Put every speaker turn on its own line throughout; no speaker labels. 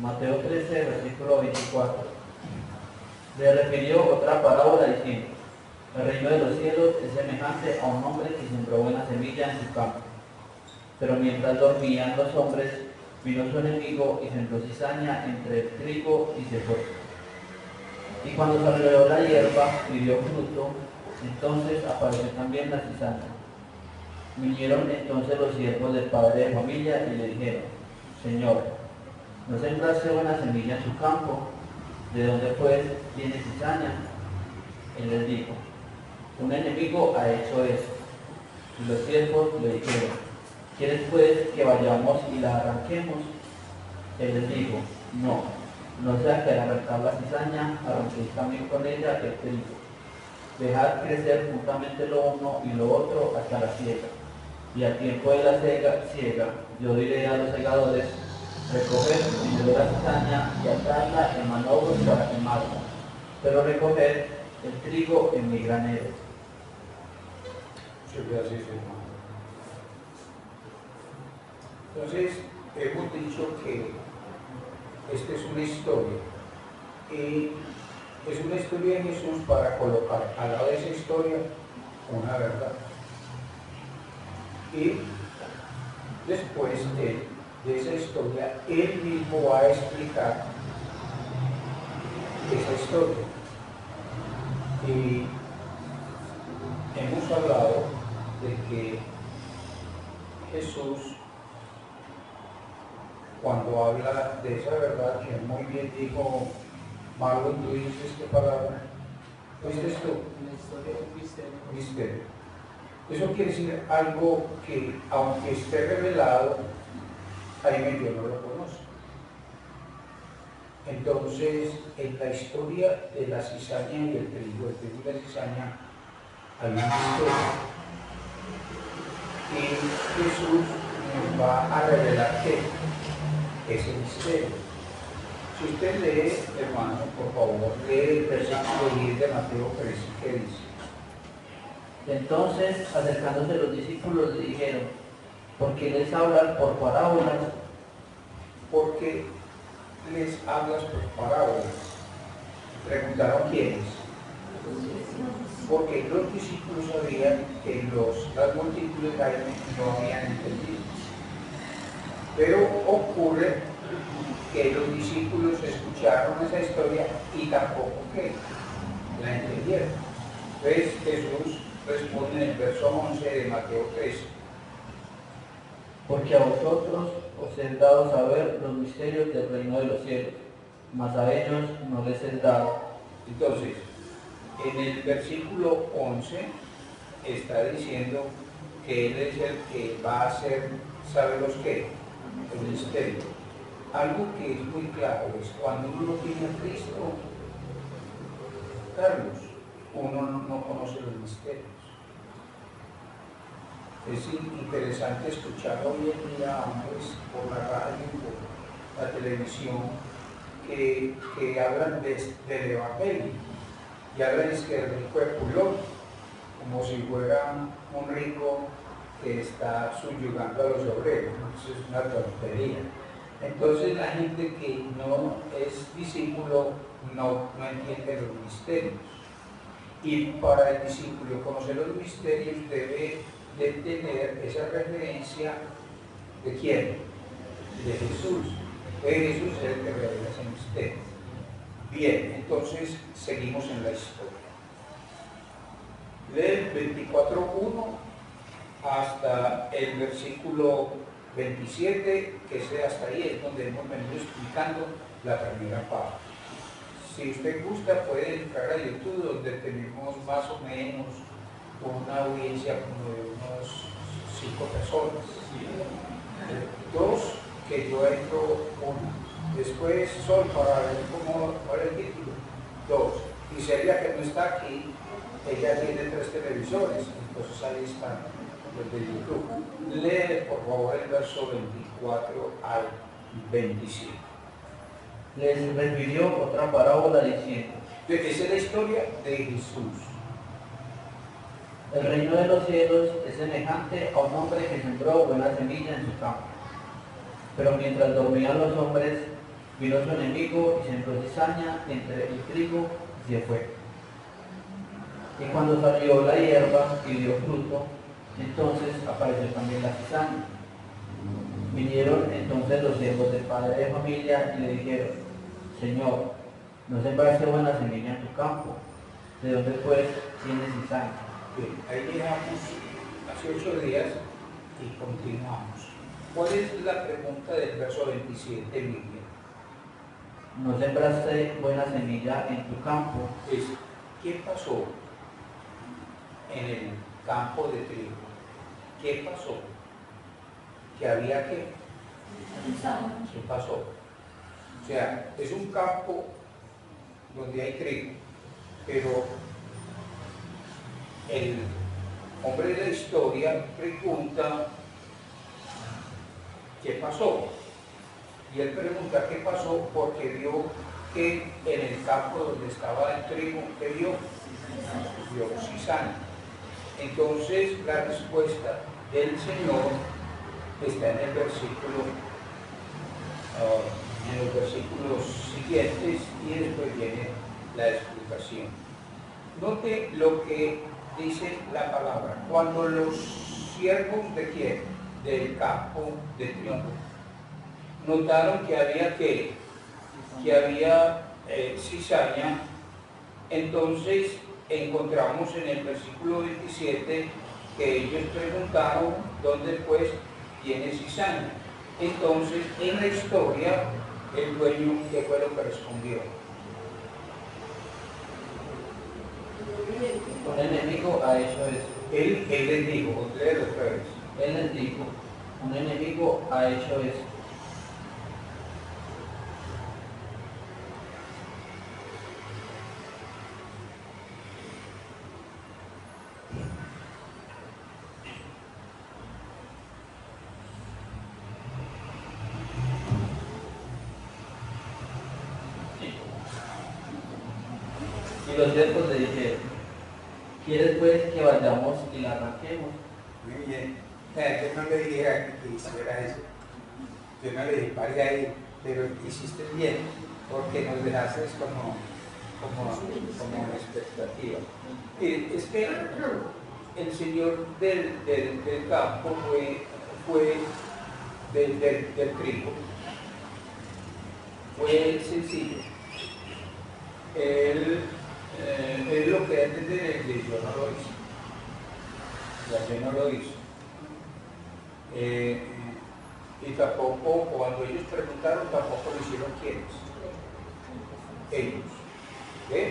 Mateo 13, versículo 24. Le refirió otra parábola diciendo: el reino de los cielos es semejante a un hombre que sembró buena semilla en su campo. Pero mientras dormían los hombres, vino su enemigo y sembró cizaña entre el trigo y se fue. Y cuando salió la hierba y dio fruto, entonces apareció también la cizaña. Vinieron entonces los siervos del padre de familia y le dijeron: Señor, ¿no sembraste buena semilla en su campo? ¿De dónde pues viene cizaña? Él les dijo: un enemigo ha hecho esto. Y los siervos le dijeron: ¿quieres pues que vayamos y la arranquemos? Él les dijo: no sea que al arrancar la cizaña arranquéis también con ella el trigo. Dejad crecer juntamente lo uno y lo otro hasta la siega. Y al tiempo de la siega, yo diré a los segadores: recoged primero la cizaña y atarla en manojos para quemarla, pero recoged el trigo en mi granero.
Muchas gracias, hermano. Entonces, hemos dicho que esta es una historia. Y es una historia de Jesús para colocar al lado de esa historia una verdad. Y después de esa historia, él mismo va a explicar esa historia. Y hemos hablado de que Jesús, cuando habla de esa verdad, que muy bien dijo Marlon, tú dices qué palabra, ¿oíste tú? Misterio. Eso quiere decir algo que, aunque esté revelado, ahí medio no lo conoce. Entonces, en la historia de la cizaña y el trigo y la cizaña, hay un misterio. Y Jesús nos va a revelar qué es el misterio. Si usted lee, hermano, por favor, lee el versículo 10 de Mateo 13, ¿qué dice?
Entonces, acercándose los discípulos, le dijeron: ¿por qué les hablan por parábolas?
Porque les hablas por parábolas. Preguntaron quiénes. Porque los discípulos sabían que las multitudes de Jaime no habían entendido. Pero ocurre que los discípulos escucharon esa historia y tampoco que la entendieron. Entonces Jesús responde en el verso 11 de Mateo 13.
Porque a vosotros os es dado saber los misterios del reino de los cielos, mas a ellos no les es dado.
Entonces, en el versículo 11 está diciendo que Él es el que va a hacer, ¿sabe los qué? El misterio. Algo que es muy claro es cuando uno tiene a Cristo, Carlos, uno no conoce los misterios. Es interesante escuchar hoy en día hombres por la radio, por la televisión, que hablan del Evangelio y hablan es que el rico es pulón, como si fuera un rico que está subyugando a los obreros. Eso es una tontería. Entonces la gente que no es discípulo no entiende los misterios. Y para el discípulo conocer los misterios debe de tener esa referencia de quién, de Jesús. Jesús es el que revela ese misterio. Bien, entonces seguimos en la historia. Del 24:1 hasta el versículo 27, que sea hasta ahí, es donde hemos venido explicando la primera parte. Si usted gusta, puede entrar a YouTube, donde tenemos más o menos una audiencia como de unos 5 personas. 2 que yo entro, 1. Después Sol, para ver cómo va el título, 2. Y Celia, que no está aquí, ella tiene 3 televisores, entonces ahí están los de YouTube. Lee por favor el verso 24 al 27.
Les refirió otra parábola diciendo:
Esa es la historia de Jesús.
el reino de los cielos es semejante a un hombre que sembró buena semilla en su campo. Pero mientras dormían los hombres, Vino su enemigo y sembró cizaña entre el trigo y se fue. Y cuando salió la hierba y dio fruto, entonces apareció también la cizaña. Vinieron entonces los siervos del padre de familia y le dijeron: Señor, no sembraste buena semilla en tu campo, ¿de dónde pues tienes cizaña?
Bien, ahí llegamos hace 8 días y continuamos. ¿Cuál es la pregunta del verso 27, Miguel?
No sembraste buena semilla en tu campo.
Es, ¿qué pasó en el campo de trigo? ¿Qué pasó? ¿Que había qué? ¿Qué pasó? O sea, es un campo donde hay trigo, pero el hombre de la historia pregunta ¿qué pasó? Y él pregunta qué pasó porque vio que en el campo donde estaba el trigo, ¿qué vio? Vio cizaña. Entonces la respuesta del Señor está en el versículo, en los versículos siguientes, y después viene la explicación. Note lo que dice la palabra. Cuando los siervos de quién, del campo de trigo, notaron que había cizaña, entonces encontramos en el versículo 27 que ellos preguntaron dónde pues tiene cizaña. Entonces en la historia el dueño, ¿qué fue lo que respondió?
Un enemigo ha hecho eso.
Él les dijo, léelo otra vez.
Él les dijo: un enemigo ha hecho eso. Y los siervos le dijeron: ¿quieres pues que vayamos y la arranquemos?
Muy bien. Yo no le dije que hiciera eso. Yo no le disparé ahí, pero hiciste bien, porque nos dejaste como en expectativa. Es que el señor del campo fue del trigo. Fue sencillo. Él lo que antes de yo no lo hizo. Ya no lo hizo. Y tampoco, cuando ellos preguntaron, tampoco lo hicieron quienes. Ellos. ¿Ve?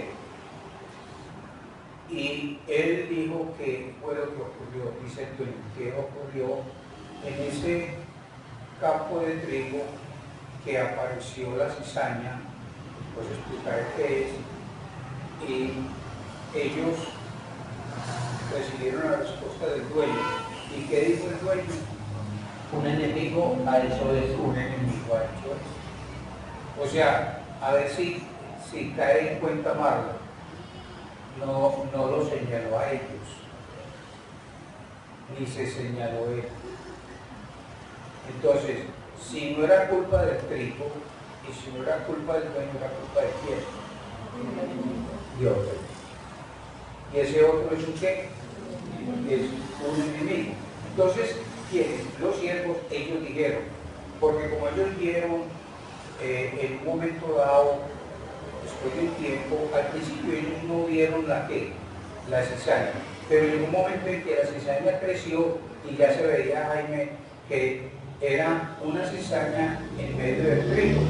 Y él dijo que fue lo que ocurrió, dice el dueño, que ocurrió en ese campo de trigo que apareció la cizaña, pues explicaré qué es, y ellos recibieron la respuesta del dueño. ¿Y qué dijo el dueño?
Un enemigo ha hecho eso.
Un enemigo ha hecho eso. O sea, a ver si cae en cuenta Marla, no lo señaló a ellos, ni se señaló a él. Entonces, si no era culpa del trigo, y si no era culpa del dueño, era culpa de quién? Dios. Y ese otro es un qué? Es un enemigo. Entonces, ¿quiénes? Los siervos, ellos dijeron, porque como ellos vieron en un momento dado, después de un tiempo, al principio ellos no vieron la cizaña, pero llegó un momento en que la cizaña creció y ya se veía, Jaime, que era una cizaña en medio del trigo,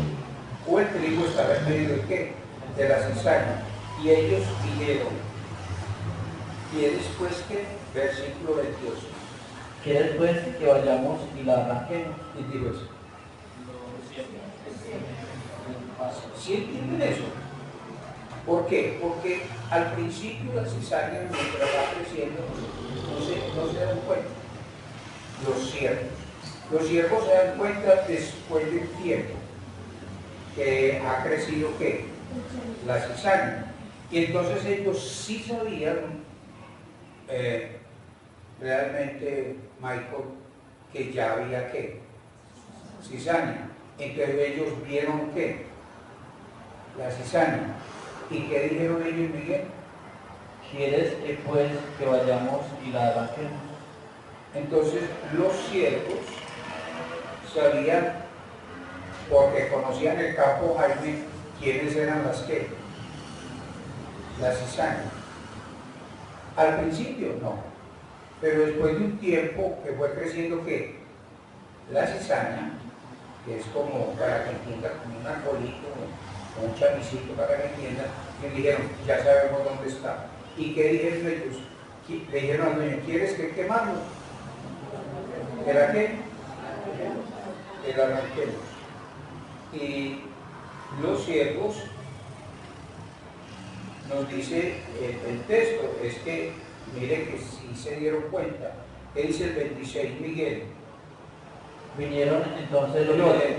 o el trigo estaba en medio de qué? De la cizaña. Y ellos dijeron, y después que, versículo 22,
¿quieres pues que vayamos y la arranquemos?
y digo eso. ¿Sí entienden eso? ¿Por qué? Porque al principio la cizaña, mientras va creciendo, no se dan cuenta. Los siervos se dan cuenta después del tiempo que ha crecido ¿qué? La cizaña. Y entonces ellos sí sabían realmente, Michael, que ya había ¿qué? Cizaña. Entonces ellos vieron ¿qué? la cizaña. ¿Y qué dijeron ellos, Miguel?
¿Quieres que pues que vayamos y la arranquemos?
Entonces los siervos sabían, porque conocían el campo Jaime, quiénes eran las que, la cizaña. Al principio no, pero después de un tiempo que fue creciendo, que la cizaña, que es como, para que entienda, como un arbolito, un chamisito, para que entienda, y dijeron, ya sabemos dónde está. ¿Y qué dijeron ellos? Le dijeron al dueño, ¿quieres que quemarlo? ¿Era qué? El arranquemos. Y los siervos, nos dice el texto, es que, mire que si se dieron cuenta, ¿qué dice el 26, Miguel?
Vinieron entonces los
No, de
siervos.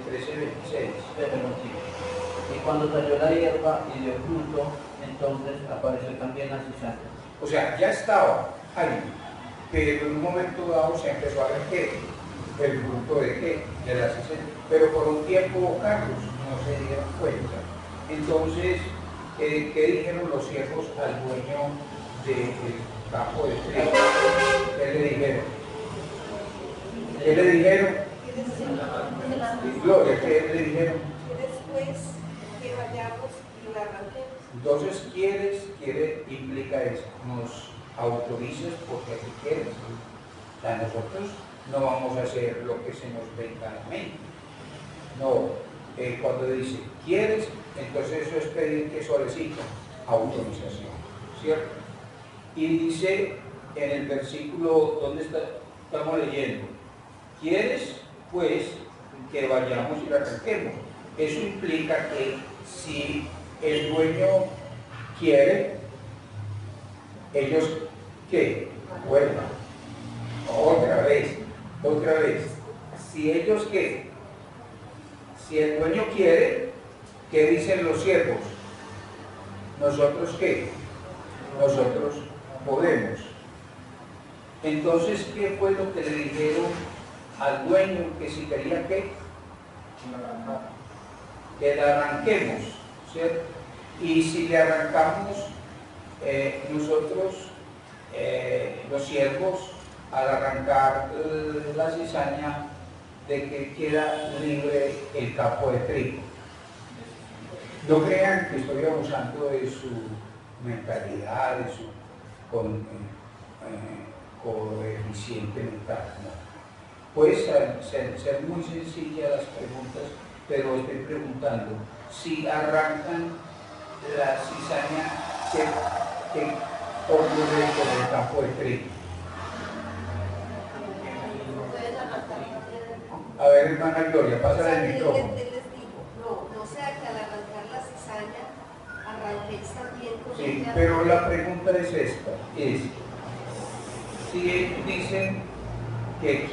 13 al 26.
Perdón, sí. Y cuando salió la hierba y dio fruto, entonces apareció también la cizaña.
O sea, ya estaba ahí, pero en un momento dado se empezó a ver que el fruto de qué, de la cizaña. Pero por un tiempo, Carlos, no se dieron cuenta. Entonces, ¿qué dijeron los siervos al dueño del campo de trigo? ¿Qué le dijeron? ¿Qué le dijeron? Gloria, ¿qué le dijeron?
Después que vayamos y la arranquemos.
Entonces, quiere, implica eso, nos autorices porque tú quieres. O sea, nosotros no vamos a hacer lo que se nos venga a la mente. No, cuando dice, ¿quieres? Entonces eso es pedir que solicita autorización, ¿cierto? Y dice en el versículo, ¿dónde estamos leyendo? ¿Quieres, pues, que vayamos y la arranquemos? Eso implica que si el dueño quiere, ellos, ¿qué? Vuelvan. Otra vez. Si ellos, ¿qué? Si el dueño quiere, ¿qué dicen los siervos? ¿Nosotros qué? Nosotros podemos. Entonces, ¿qué fue lo que le dijeron al dueño? Que si quería que la arranquemos, ¿cierto? Y si le arrancamos, nosotros, los siervos, al arrancar la cizaña, de que queda libre el campo de trigo. No crean que estoy abusando de su mentalidad, de su coeficiente mental. No. Puede ser muy sencilla las preguntas, pero estoy preguntando, si arrancan la cizaña, ¿qué ocurre con el campo de trigo? A ver, hermana Gloria, pásale el micrófono.
Les digo, no sea que al arrancar la cizaña arranquéis también con
Sí,
ella.
pero la pregunta es esta, si ellos dicen que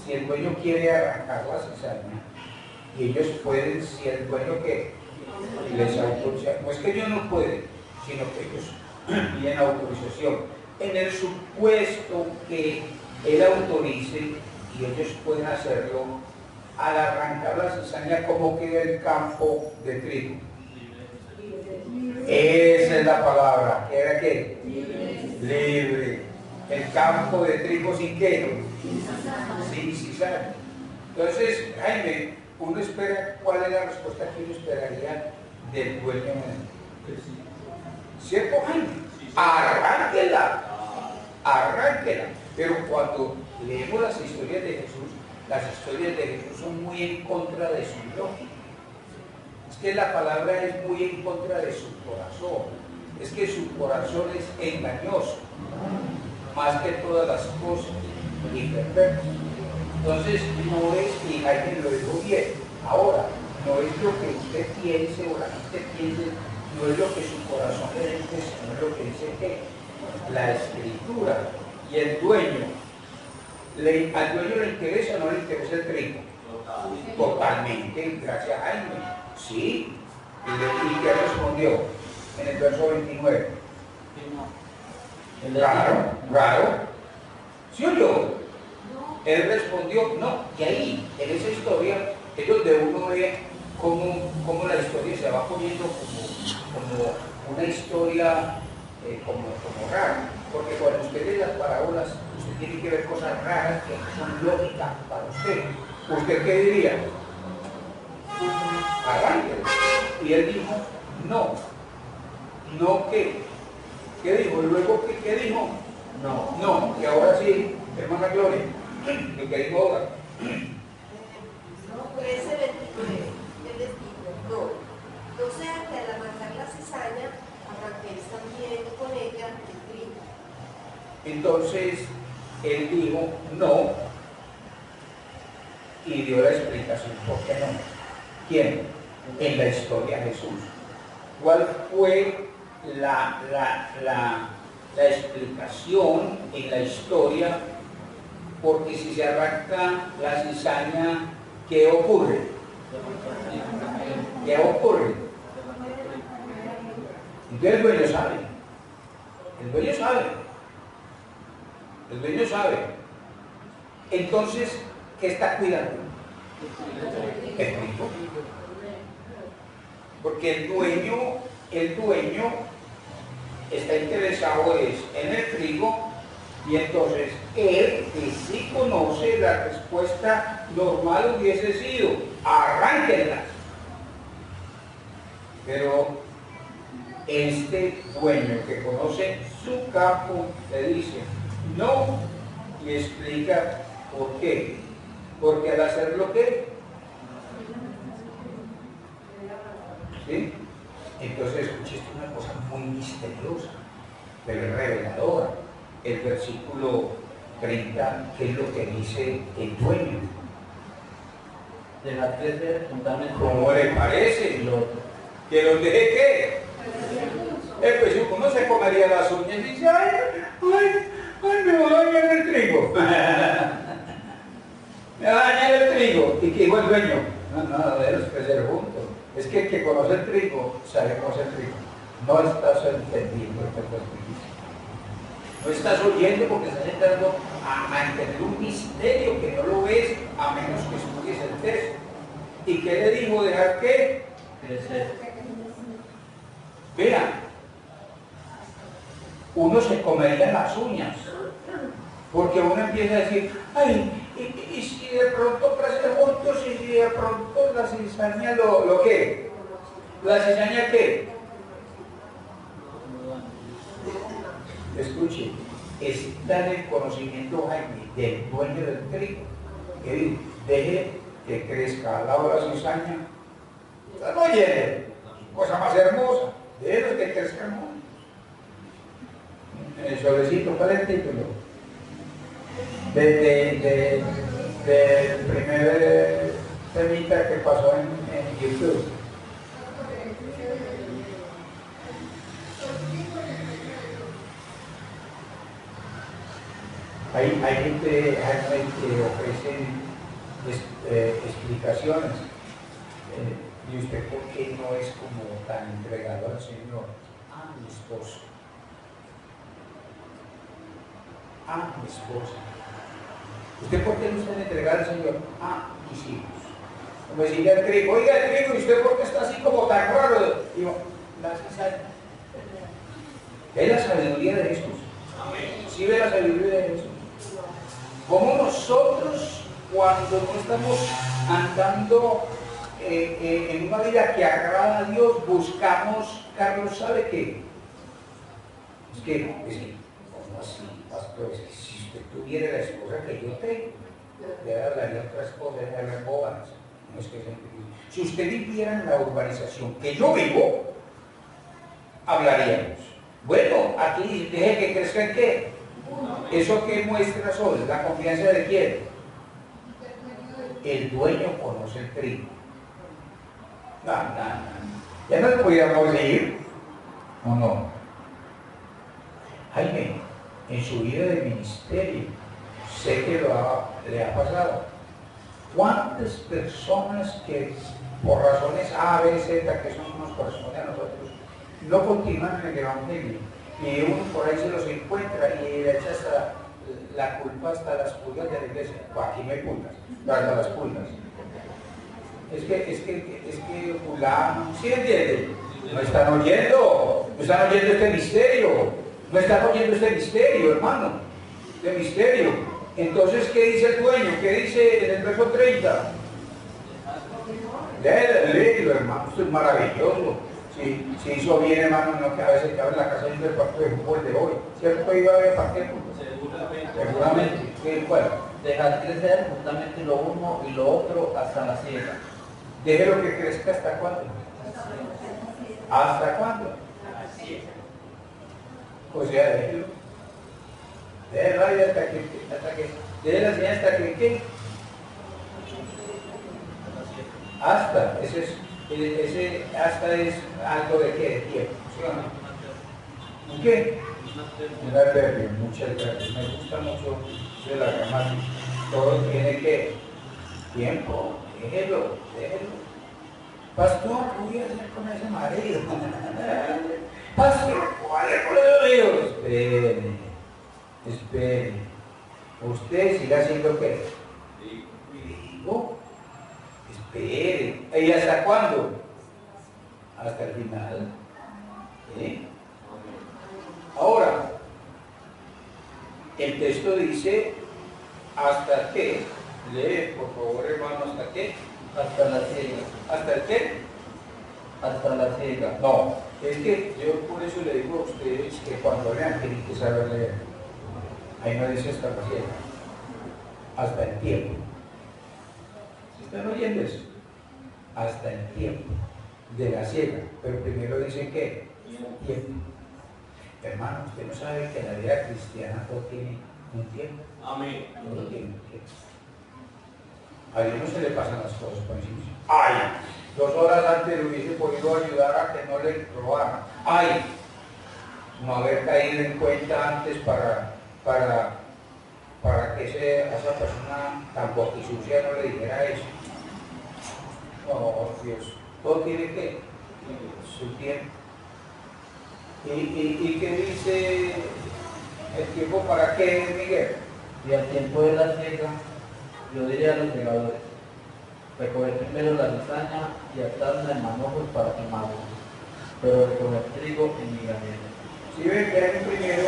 si el dueño quiere arrancar la cizaña, y ellos pueden, si el dueño que les autoriza, no es que ellos no pueden, sino que ellos piden autorización. En el supuesto que él autorice y ellos pueden hacerlo, al arrancar la cizaña, ¿cómo queda el campo de trigo? Esa es la palabra. ¿Era qué? Libre. El campo de trigo sin qué? Sin cizaña. Entonces, Jaime, uno espera, ¿cuál es la respuesta que uno esperaría del dueño? ¿Cierto, Jaime? Arránquela. Pero cuando leemos las historias de Jesús son muy en contra de su lógica. Es que la palabra es muy en contra de su corazón. Es que su corazón es engañoso, más que todas las cosas, y perverso. Entonces, no es, y alguien lo dijo bien, ahora, no es lo que usted piense o la gente piense, no es lo que su corazón le dice, sino es lo que dice que la Escritura. Y el dueño, ¿al dueño le interesa o no le interesa el trigo? Totalmente, gracias a Jaime. Sí. ¿Y qué respondió en el verso 29? Raro. ¿Sí o yo? Él respondió, no. Y ahí, en esa historia, ellos de uno ve cómo la historia se va poniendo como una historia como rara. Porque cuando usted lee las parábolas, usted tiene que ver cosas raras que son lógicas para usted. ¿Usted qué diría? Arránquelo. Y él dijo, no. ¿No qué? ¿Qué dijo? Y luego, ¿qué dijo?
No.
No. Y ahora sí, hermana Gloria, lo que dijo ahora.
13:29, él les dijo, no sea que al amasar la cizaña arranquéis también con ella el trigo.
Entonces, él dijo no y dio la explicación por qué no. ¿Quién? En la historia Jesús. ¿Cuál fue la explicación en la historia? Porque si se arranca la cizaña, ¿qué ocurre? ¿Qué ocurre? Entonces el dueño sabe. El dueño sabe. El dueño sabe. Entonces, ¿qué está cuidando? El trigo. Porque el dueño está interesado en el trigo, y entonces él, que sí conoce, la respuesta normal hubiese sido arránquenlas. Pero este dueño que conoce su campo le dice no, y explica por qué. Porque al hacerlo, ¿qué? ¿Sí? Entonces, escuché, esto es una cosa muy misteriosa, pero reveladora. El versículo 30, ¿qué es lo que dice el dueño?
Dejar crecer juntamente.
¿Cómo le parece? ¿Que los deje qué? Pues uno se comería las uñas y dice, ay, me va a dañar el trigo. Me va a dañar el trigo. ¿Y qué dijo el dueño? No, debemos crecer juntos. Es que el que conoce el trigo, sabe cómo es el trigo. No estás entendiendo lo que te estoy diciendo. No estás oyendo porque estás entrando a entender un misterio que no lo ves a menos que estudies el texto. ¿Y qué le dijo? ¿Dejar qué?
Crecer.
Vea, uno se comería las uñas, porque uno empieza a decir, ay, y si de pronto crecen juntos, y si de pronto la cizaña ¿lo qué? ¿La cizaña qué? Escuche, está en el conocimiento, Jaime, del dueño del trigo, que dice, deje que crezca al lado de la cizaña. No oye, cosa más hermosa, déjelos que crezcan juntos. El solecito, ¿cuál es el título? Del primer temita que pasó en YouTube. Hay gente que ofrece explicaciones. ¿Y usted por qué no es como tan entregado al Señor? Mi esposo. Mi esposa. ¿Usted por qué no está entregado al Señor? Mis hijos. Como decía el trigo, oiga el trigo, ¿y usted por qué está así como tan raro? Digo, es la sabiduría de Jesús. ¿Sí ve la sabiduría de Jesús? Como nosotros, cuando no estamos andando en una vida que agrada a Dios, buscamos, Carlos, ¿sabe qué? Es que, ¿cómo así, pastor? Es que si usted tuviera la esposa que yo tengo, le hablaría otras cosas, le hablaría bobadas. No es que sea increíble. Si usted viviera en la urbanización que yo vivo, hablaríamos. Bueno, aquí deje que crezca en qué. ¿Eso qué muestra Sol? ¿La confianza de quién? El dueño conoce el trigo. No. Ya no podíamos ir, ¿o no? Jaime, en su vida de ministerio, sé que le ha pasado. ¿Cuántas personas que por razones A, B, Z, que eso no nos corresponde a nosotros, no continúan en el Evangelio? Y uno por ahí se los encuentra y le echa hasta la culpa hasta las pulgas de la iglesia. Aquí no hay pulgas, hasta las pulgas. es que fulano, ¿sí entienden? No están oyendo este misterio, no están oyendo este misterio, hermano, este misterio. Entonces, ¿qué dice el dueño? ¿Qué dice en el verso 30? Léelo, hermano, esto es maravilloso. Si hizo bien, hermano, no que a veces que abre la casa y el partido de fútbol de hoy. ¿Cierto? Iba a haber partido de fútbol. Seguramente. ¿Qué? ¿Cuál?
Dejar crecer justamente lo uno y lo otro hasta la siega.
Déjelo que crezca hasta cuándo. ¿Hasta cuándo? O sea, déjelo. Déjelo ahí déjelo así hasta que ¿qué? Hasta, ese hasta es algo de qué, de tiempo, ¿sí o no? ¿Qué? Un adverbio, muchas gracias. Me gusta mucho de la gramática. Todo tiene que tiempo, déjelo. Pastor, ¿qué voy a hacer con ese marido? Pastor, ¿cuál es el problema? Espere. Usted siga haciendo qué? Digo. Espere. ¿Y hasta cuándo? Hasta el final. ¿Sí? Ahora, el texto dice, ¿hasta qué? Lee, por favor, hermano, ¿hasta qué?
Hasta la siega.
¿Hasta el qué?
Hasta la siega.
No, es que yo por eso le digo a ustedes que cuando lean tienen que saber leer. Ahí no dice hasta la siega. Hasta el tiempo. ¿Están oyendo eso? Hasta el tiempo de la siega. Pero primero dice ¿qué? Tiempo. Hermano, usted no sabe que en la vida cristiana todo tiene un tiempo.
Amén.
Todo tiene un tiempo. A Dios no se le pasan las cosas por encima. ¡Ay! 2 horas antes le hubiese podido ayudar a que no le robaran. ¡Ay! No haber caído en cuenta antes para que esa persona tan boquisucia no le dijera eso. No, Dios. Todo tiene que su tiempo. ¿Y qué dice el tiempo para qué, Miguel?
Y al tiempo de la siega, yo diría a los segadores, recoger primero la cizaña y atarla en manojos para quemarla, pero recoger trigo en mi granero.
Si ven que hay un primero,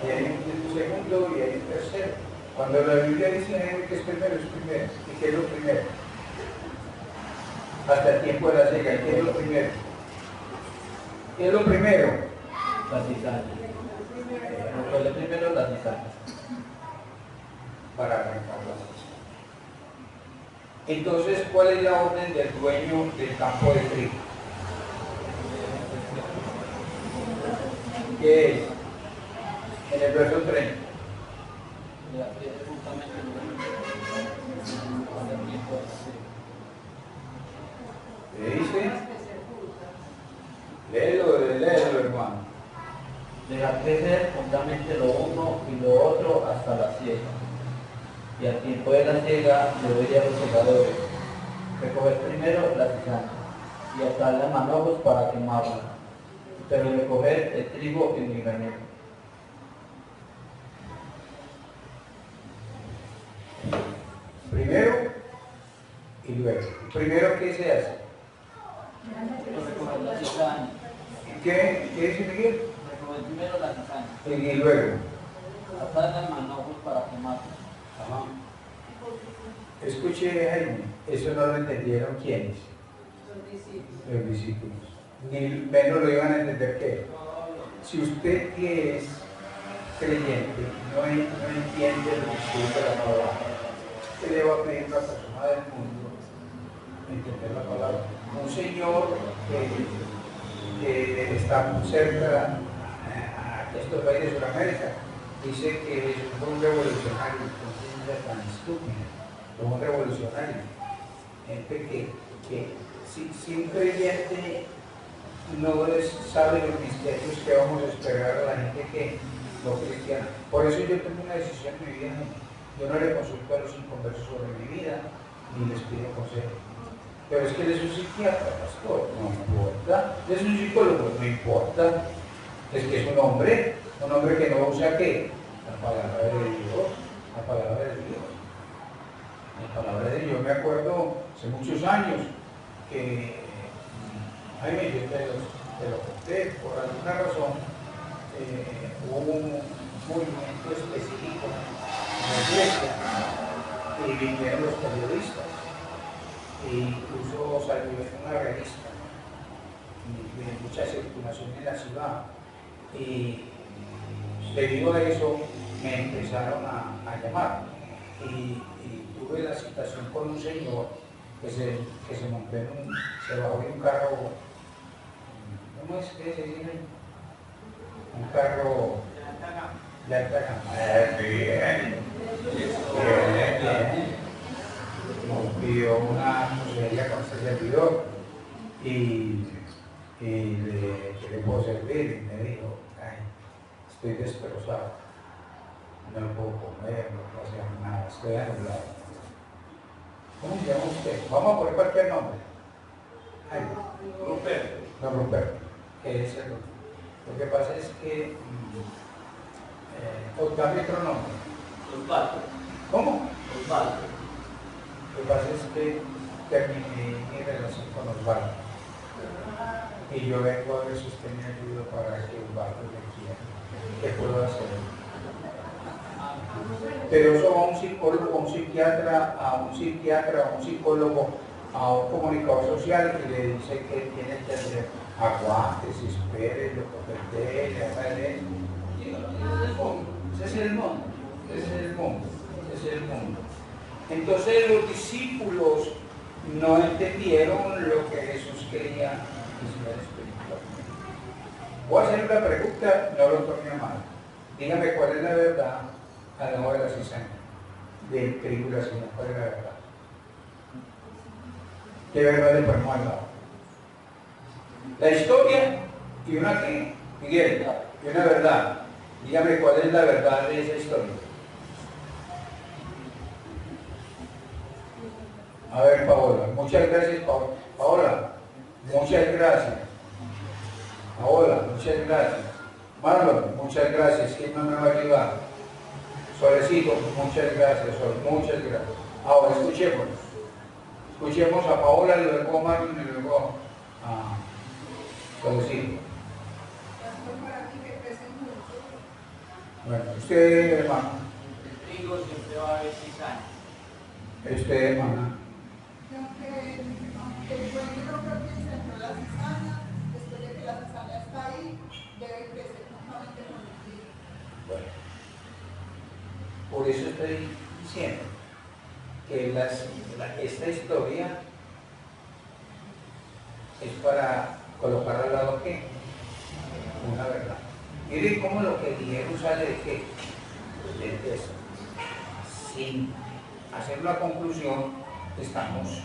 y hay un segundo y hay un tercero. Cuando la Biblia dice que es primero, es primero. ¿Y qué es lo primero? Hasta el tiempo de la siega. ¿Y qué es lo primero? ¿Qué es lo primero?
La cizaña. Recoger primero la cizaña.
Para arrancarlas. Entonces, ¿cuál es la orden del dueño del campo de trigo? ¿Qué es? En el verso 30. ¿Qué dice? Léelo, hermano.
Dejar crecer juntamente lo uno y lo otro hasta la siega. Y al tiempo de la siega le doy a los segadores. Recoger primero la cizaña y atarla en manojos para quemarla, pero recoger el trigo en mi granero.
Primero y luego. Primero, ¿qué se hace?
Recoger la cizaña.
¿Qué dice Miguel?
Recoger primero la cizaña.
Y luego.
Atarla en manojos para quemarla.
Ajá. Escuche, Jaime, eso no lo entendieron quiénes. Los discípulos. Ni menos lo iban a entender que. Si usted que es creyente no entiende el discurso de la palabra, ¿qué le va a pedir a la persona del mundo entender la palabra? Un señor que está cerca a estos países de Sudamérica dice que es un revolucionario, entonces no es tan estúpido, como un revolucionario. Gente que si un creyente no sabe los misterios que vamos a esperar a la gente que no cristiana. Por eso yo tengo una decisión en mi vida. Yo no le consulto a los inconversos sobre mi vida, ni les pido consejo. Pero es que él es un psiquiatra, pastor, no importa. Él es un psicólogo, no importa. Es que es un hombre que no usa ¿qué? La palabra de Dios, la palabra de Dios. La palabra de Dios. Me acuerdo hace muchos años que, Jaime, yo te lo conté, por alguna razón, hubo un movimiento específico en la iglesia y vinieron los periodistas e incluso salió en una revista de mucha circulación en la ciudad y debido a eso me empezaron a llamar y tuve la citación con un señor que se montó se bajó de un carro, ¿cómo es que se dice? Un carro de alta gama. Bien. Nos pidió una consejería con este servidor y le puedo servir y me dijo, ay, estoy destrozado, no puedo comer, no puedo hacer nada, estoy anulado. ¿Cómo se llama usted? Vamos a poner cualquier nombre. Ay, Ruperto. No, Ruperto. ¿Qué es el otro? Lo que pasa es que dame otro nombre.
Osvaldo.
¿Cómo?
Osvaldo.
Lo que pasa es que terminé mi relación con Osvaldo. Y yo vengo a ver si usted me ayuda para que Osvaldo me quiera. ¿Qué puedo hacer? Pero eso a un psicólogo, a un psiquiatra, a un psicólogo, a un comunicador social que le dice que tiene que hacer aguantes, espere, lo contente, le haga eso. Ese es el mundo, ese es el mundo, ese es el mundo. Entonces los discípulos no entendieron lo que Jesús quería enseñar espiritualmente. Voy a hacer una pregunta, no lo tome a mal. Dígame cuál es la verdad a la hora de la cizaña, del trigo y la cizaña, cuál es la verdad. ¿Qué verdad le ponemos al lado? La historia y una que, Miguel, y una verdad. Dígame cuál es la verdad de esa historia. A ver, Paola, muchas gracias, Paola, muchas gracias. Paola, muchas gracias. Marlon, muchas gracias. ¿Quién no me va a ayudar? Solecito, muchas gracias, Sol, muchas gracias. Ahora, escuchemos. Escuchemos a Paola, luego a Marlon y luego a Solecito. Bueno, usted, hermano.
El trigo siempre va a haber cizaña.
Usted, hermana.
Aunque el pueblo creo que encendió la cizaña, después de que la cizaña está ahí, debe crecer juntamente con el trigo.
Bueno, por eso estoy diciendo que esta historia es para colocar al lado ¿qué? Una verdad. Miren cómo lo que dijeron sale de qué? Del texto. Sin hacer una conclusión, estamos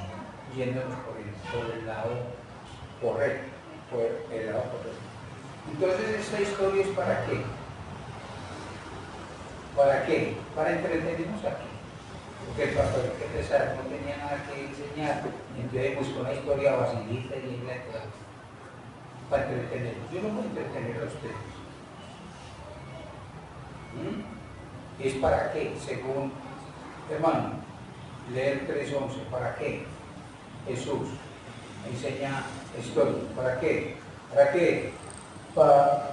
yéndonos por el lado correcto, por el lado correcto. Entonces, esta historia es para qué? ¿Para qué? Para entretenernos aquí. Porque el pastor César no tenía nada que enseñar, entonces buscó una historia vacilita y para entretenernos. Yo no voy a entretener a ustedes. ¿Es para qué? Según, hermano, leer 3:11, ¿para qué? Jesús enseña historia. ¿Para qué? ¿Para qué?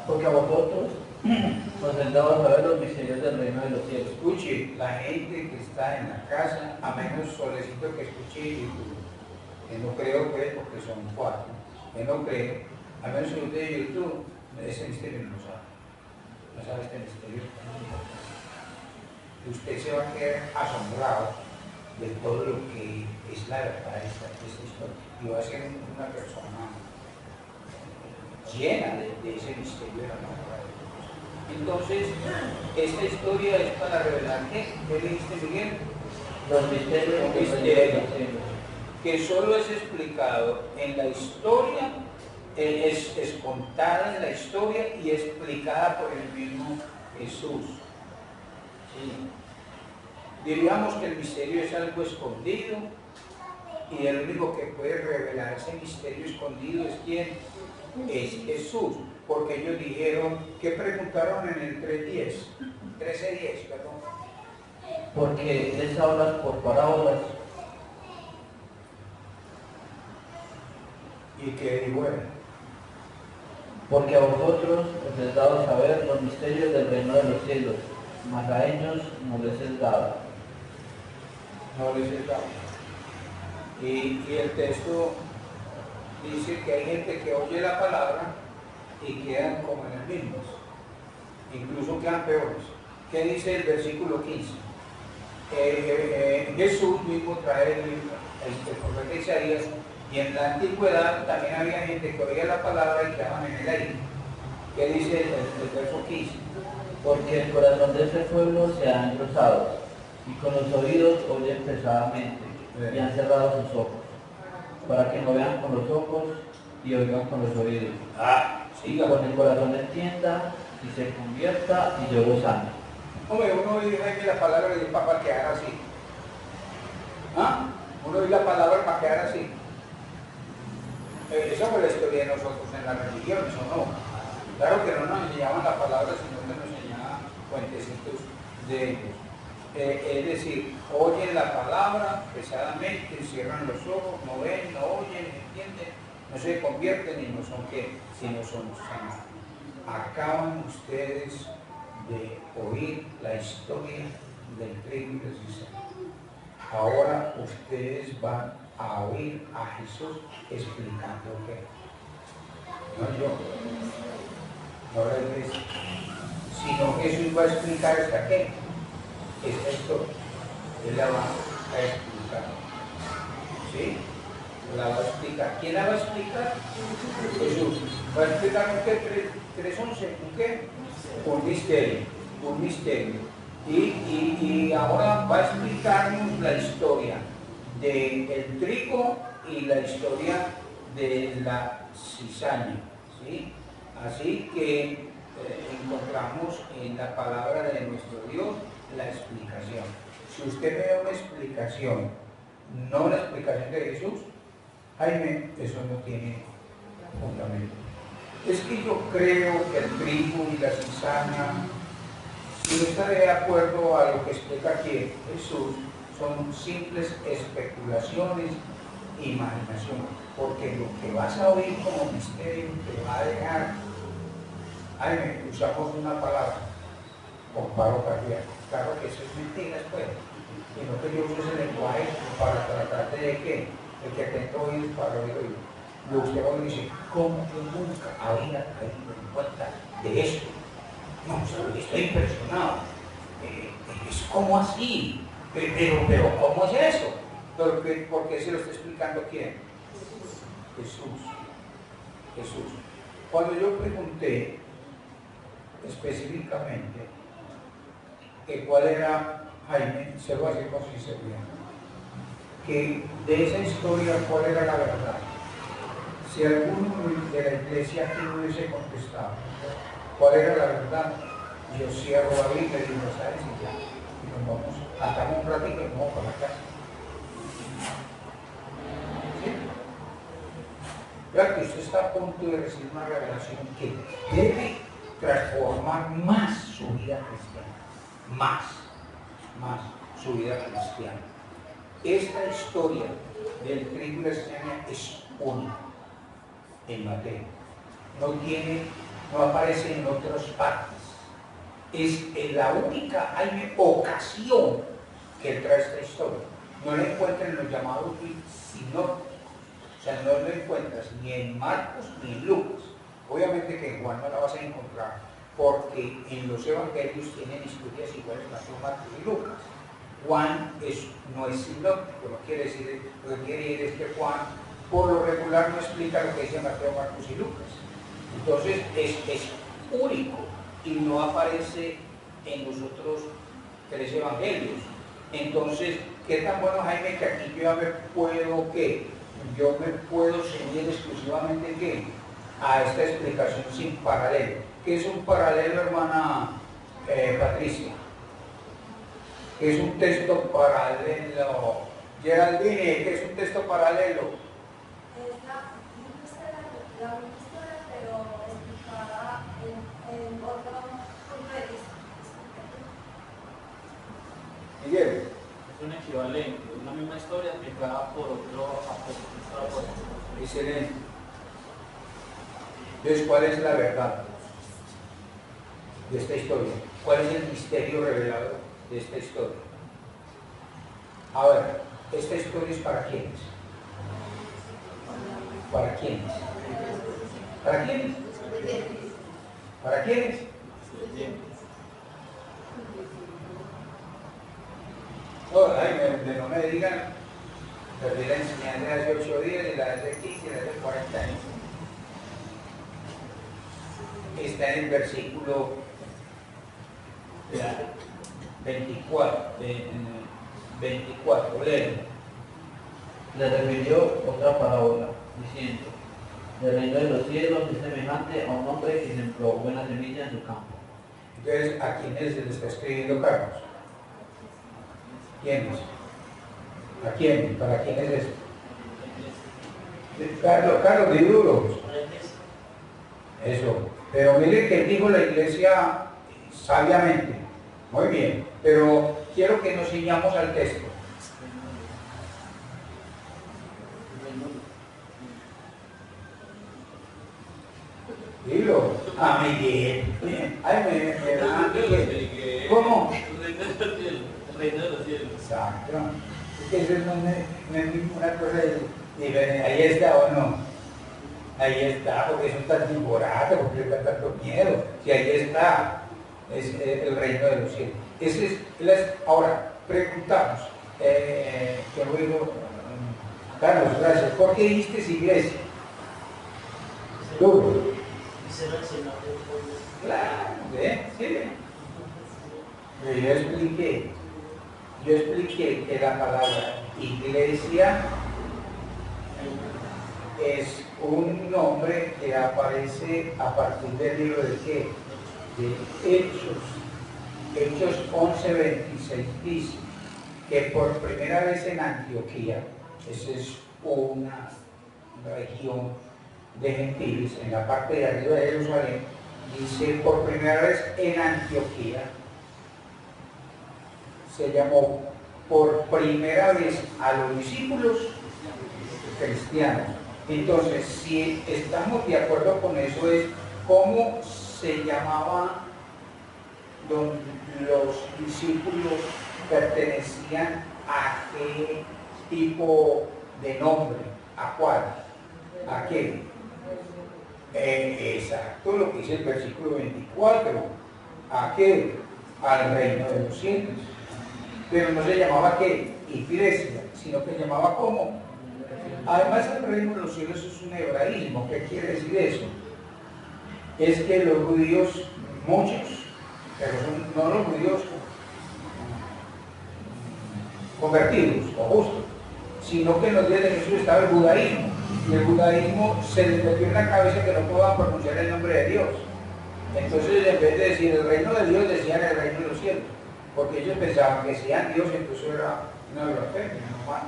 Porque a vosotros nos han dado a saber los misterios del reino de los cielos.
Escuche, la gente que está en la casa, a menos Solecito que escuche YouTube, que no creo pues porque son 4, que no creo, a menos que usted de YouTube, ese misterio no lo sabe. No sabe este misterio. Usted se va a quedar asombrado de todo lo que es la verdad de esta historia. Y va a ser una persona llena de ese misterio de la palabra de Dios. Entonces, esta historia es para revelar ¿qué? ¿Qué le dijiste, Miguel?
Los misterios del reino de los cielos.
Que solo es explicado en la historia, es contada en la historia y explicada por el mismo Jesús. Sí. Diríamos que el misterio es algo escondido y el único que puede revelar ese misterio escondido es ¿quién? Es Jesús. Porque ellos dijeron, ¿qué preguntaron en el 13:10, perdón?
porque les habla por parábolas.
¿Y qué dijo él?
Porque a vosotros os es dado saber los misterios del reino de los cielos, mas a ellos no les es dado.
No les es dado. Y el texto dice que hay gente que oye la palabra y quedan como en los mismos, incluso quedan peores. ¿Qué dice el versículo 15? Jesús mismo trae el profeta Isaías, y en la antigüedad también había gente que oía la palabra y quedaban en el aire. ¿Qué dice el verso 15?
Porque el corazón de ese pueblo se ha engrosado, y con los oídos oyen pesadamente, y han cerrado sus ojos, para que no vean con los ojos y oigan con los oídos. Y
Siga.
con el corazón entienda y se convierta y yo lo sane.
Hombre, uno oye la palabra de Dios para quedar así. ¿Ah? Uno oye la palabra para quedar así. Esa fue la historia de nosotros en las religiones, ¿o no? Claro que no nos enseñaban la palabra, sino que nos enseñaban cuentecitos de ellos. Es decir, oyen la palabra pesadamente, cierran los ojos, no ven, no oyen, no entienden, no se convierten y no son qué, sino son sanados. Acaban ustedes de oír la historia del trigo y del cizaña. Ahora ustedes van a oír a Jesús explicando qué. No yo, no la iglesia, sino Jesús va a explicar hasta qué. Esta historia, Él la va a explicar. ¿Sí? La va a explicar. ¿Quién la va a explicar? Jesús. ¿Va a explicar un qué? 3:11, ¿un qué? Un misterio, un misterio. Y ahora va a explicarnos la historia del trigo y la historia de la cizaña. ¿Sí? Así que encontramos en la palabra de nuestro Dios la explicación. Si usted ve una explicación, no la explicación de Jesús, Jaime, eso no tiene fundamento. Es que yo creo que el trigo y la cizaña, si no está de acuerdo a lo que explica aquí Jesús, son simples especulaciones e imaginación, porque lo que vas a oír como misterio te va a dejar. Jaime, usamos una palabra, con paro cardíaco. Claro que eso es mentira, pues. Sino que yo uso ese lenguaje para tratar de que el que tenga oídos para oír oído. Y usted hoy dice, ¿cómo yo nunca había caído en cuenta de esto? No, estoy impresionado. Es como así. Pero ¿cómo es eso? ¿Por qué se lo está explicando quién? Jesús. Jesús. Cuando yo pregunté específicamente que cuál era, Jaime, se lo hace con sinceridad, que de esa historia cuál era la verdad. Si alguno de la iglesia aquí no hubiese contestado cuál era la verdad, yo cierro la Biblia y digo, ¿sabes? Y ya, y nos vamos, atamos un ratito y nos vamos para la casa. ¿Sí? Vea que usted está a punto de recibir una revelación que debe transformar más su vida cristiana, más su vida cristiana. Esta historia del trigo y la cizaña es única en Mateo, no aparece en otras partes, es en la única ocasión que trae esta historia. No la encuentras en los llamados sinópticos, o sea, no lo encuentras ni en Marcos ni en Lucas. Obviamente que en Juan no la vas a encontrar, porque en los evangelios tienen historias iguales Mateo, Marcos y Lucas. Juan no es sinóptico, lo que quiere decir es que Juan por lo regular no explica lo que dice Mateo, Marcos y Lucas. Entonces es único y no aparece en los otros 3 evangelios. Entonces, ¿qué tan bueno, Jaime, que aquí yo ya me puedo qué? Yo me puedo ceñir exclusivamente ¿qué? A esta explicación sin paralelo. ¿Qué es un paralelo, hermana Patricia? ¿Qué es un texto paralelo? Geraldine, ¿qué es un texto paralelo?
Es la misma historia, pero explicada en otro punto de vista.
Diego.
Es un equivalente, una misma historia aplicada por otro apóstol.
Excelente. Entonces, ¿cuál es la verdad de esta historia? ¿Cuál es el misterio revelado de esta historia? A ver, ¿esta historia es para quiénes? ¿Para quiénes? ¿Para quiénes? ¿Para quiénes? No, no me digan, perdí la enseñanza de hace 8 días y la de hace 15 y la de hace 40 años. Está en el versículo 24, léelo.
Le refirió otra parábola, diciendo, el reino de los cielos es semejante a un hombre que sembró buena semilla en su campo.
Entonces, ¿a quiénes se le está escribiendo Carlos? ¿Quiénes? ¿A quién? ¿Para quién es esto? Carlos, di duro. Eso. Pero mire que dijo la iglesia sabiamente. Muy bien. Pero quiero que nos ciñamos al texto. Dilo. Ah, muy bien. Ay, me da. ¿Cómo?
El reino de los cielos.
Exacto. Es que eso no es ninguna cosa diferente. Ahí está o no. Ahí está, porque son tan timborados, porque le da tanto miedo. Si ahí está, es el reino de los cielos. Ahora, preguntamos. ¿Qué ruido? Carlos, gracias. ¿Por qué dijiste iglesia? Duro. Claro, sí. Yo expliqué que la palabra iglesia es un nombre que aparece a partir del libro de qué? De Hechos. Hechos 11:26 dice que por primera vez en Antioquía, esa es una región de gentiles, en la parte de arriba de Jerusalén, dice por primera vez en Antioquía, se llamó por primera vez a los discípulos cristianos. Entonces, si estamos de acuerdo con eso, es cómo se llamaban los discípulos, pertenecían a qué tipo de nombre, a cuál, a qué. Exacto, lo que dice el versículo 24, ¿a qué? Al reino de los cielos. Pero no se llamaba ¿qué? Iglesia, sino que se llamaba ¿cómo? Además, el reino de los cielos es un hebraísmo. ¿Qué quiere decir eso? Es que los judíos, muchos, pero no los judíos convertidos o justos, sino que en los días de Jesús estaba el judaísmo. Y el judaísmo se les metió en la cabeza que no podían pronunciar el nombre de Dios. Entonces, en vez de decir el reino de Dios, decían el reino de los cielos. Porque ellos pensaban que decían Dios, entonces era una blasfemia, normal.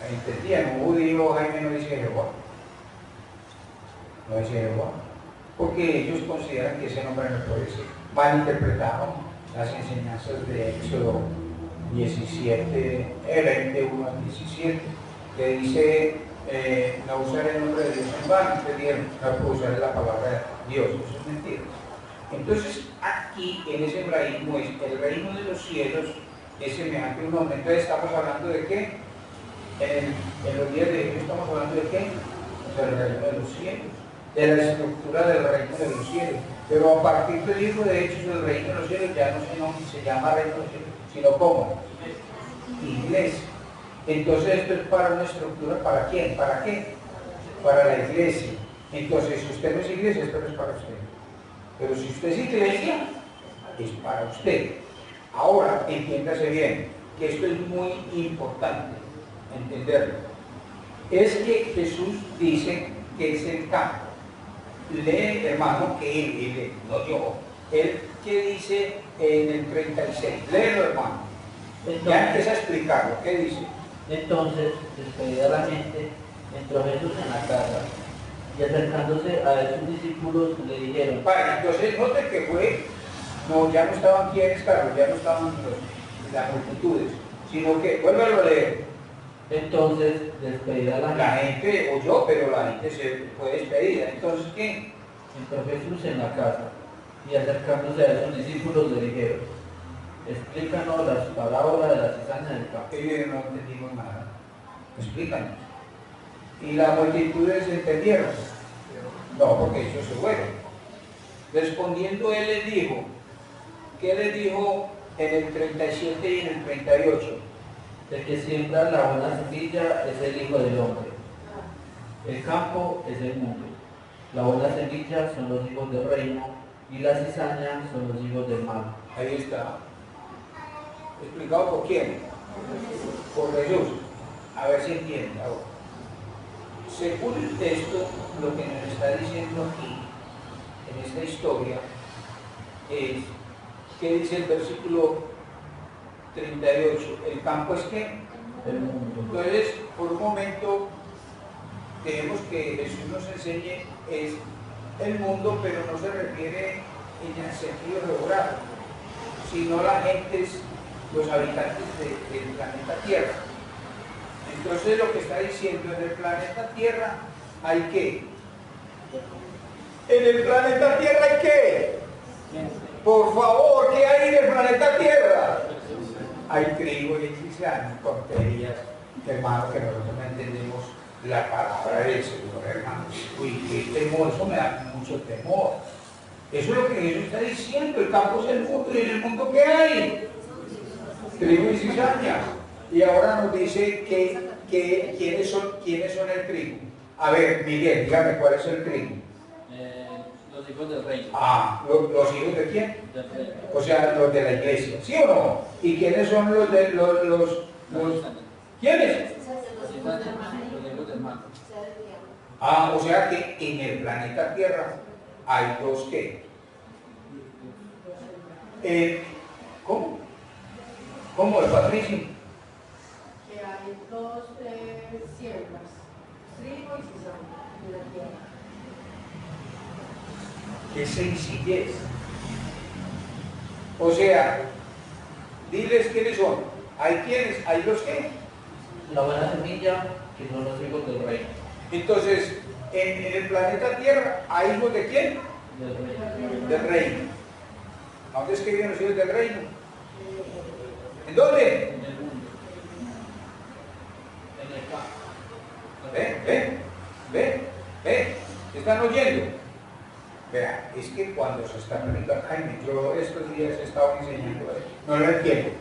Entendían, un judío, Jaime no dice Jehová. No dice Jehová. Porque ellos consideran que ese nombre no puede ser. Malinterpretaron las enseñanzas de Éxodo 17, 21 al 17, que dice no usar el nombre de Dios en vano. Entendieron, no puedo usar la palabra Dios, eso es mentira. Entonces, aquí en ese hebraísmo es el reino de los cielos, es semejante a un hombre. Entonces, estamos hablando de qué? En los días de Dios estamos hablando de qué? Del reino de los cielos, de la estructura del reino de los cielos. Pero a partir del libro de Hechos, el reino de los cielos ya no se llama reino de los cielos, sino ¿cómo? Iglesia. Entonces, esto es para una estructura, ¿para quién? ¿Para qué? Para la iglesia. Entonces, si usted no es iglesia, esto no es para usted. Pero si usted es iglesia, es para usted. Ahora, entiéndase bien, que esto es muy importante entenderlo. Es que Jesús dice que es el campo. Lee, hermano, que él, no yo. Él que dice en el 36. Léelo, hermano.
Entonces,
Ya empieza a explicarlo. ¿Qué dice?
Entonces, despedidamente, entró Jesús en la casa y acercándose a sus discípulos le dijeron,
Vale, entonces note que fue, no, ya no estaban quienes, Carlos, ya no estaban los las multitudes, sino que, vuélvelo a leer.
Entonces despedirá
La gente oyó, pero la gente se fue despedida. Entonces, ¿qué?
entró Jesús en la casa y acercándose a sus discípulos le dijeron, explícanos las parábolas de la cizaña del campo.
Ellos no entendimos nada. Explícanos. Y las multitudes entendieron. No, porque ellos se fueron. Respondiendo él les dijo, ¿qué les dijo en el 37 y en el 38?
El que siembra la buena semilla es el Hijo del Hombre. El campo es el mundo. La buena semilla son los hijos del reino y la cizaña son los hijos del mal.
Ahí está. ¿Explicado por quién? Por Jesús. A ver si entienden ahora. Según el texto, lo que nos está diciendo aquí, en esta historia, es, ¿qué dice el versículo 38? ¿El campo es qué?
El mundo.
Entonces, por un momento, tenemos que Jesús nos enseñe, es el mundo, pero no se refiere en el sentido geográfico, sino la gente, los habitantes del planeta Tierra. Entonces lo que está diciendo, en el planeta Tierra hay qué. En el planeta Tierra hay qué. Por favor, ¿qué hay en el planeta Tierra? Hay trigo y cizaña, tonterías, hermano, que nosotros no entendemos la palabra del Señor, hermano. Uy, qué temor, eso me da mucho temor. Eso es lo que Jesús está diciendo, el campo es el mundo, y en el mundo ¿qué hay? Trigo y cizaña. Y ahora nos dice quiénes son el trigo. A ver, Miguel, dígame cuál es el trigo.
Los hijos del reino.
Ah, ¿los hijos de quién?
Del reino.
O sea, los de la iglesia, ¿sí o no? ¿Y quiénes son los de los ¿quiénes?
Los hijos del mal.
Ah, o sea que en el planeta Tierra hay dos ¿qué? ¿Cómo? ¿Cómo es, Patricia?
Que hay dos siembras, trigo y cizaña en la tierra.
Qué sencillez. O sea, diles quiénes son. ¿Hay quiénes? ¿Hay los qué?
La buena semilla, que son los hijos del reino.
Entonces, en el planeta Tierra, ¿hay hijos de quién?
Del reino.
Del reino. ¿A dónde es que viven los hijos del reino? ¿En dónde?
En el mundo. En el campo.
Ve. ¿Están oyendo? Vea, es que cuando se está predicando, Jaime, yo estos días he estado enseñando, no lo entiendo.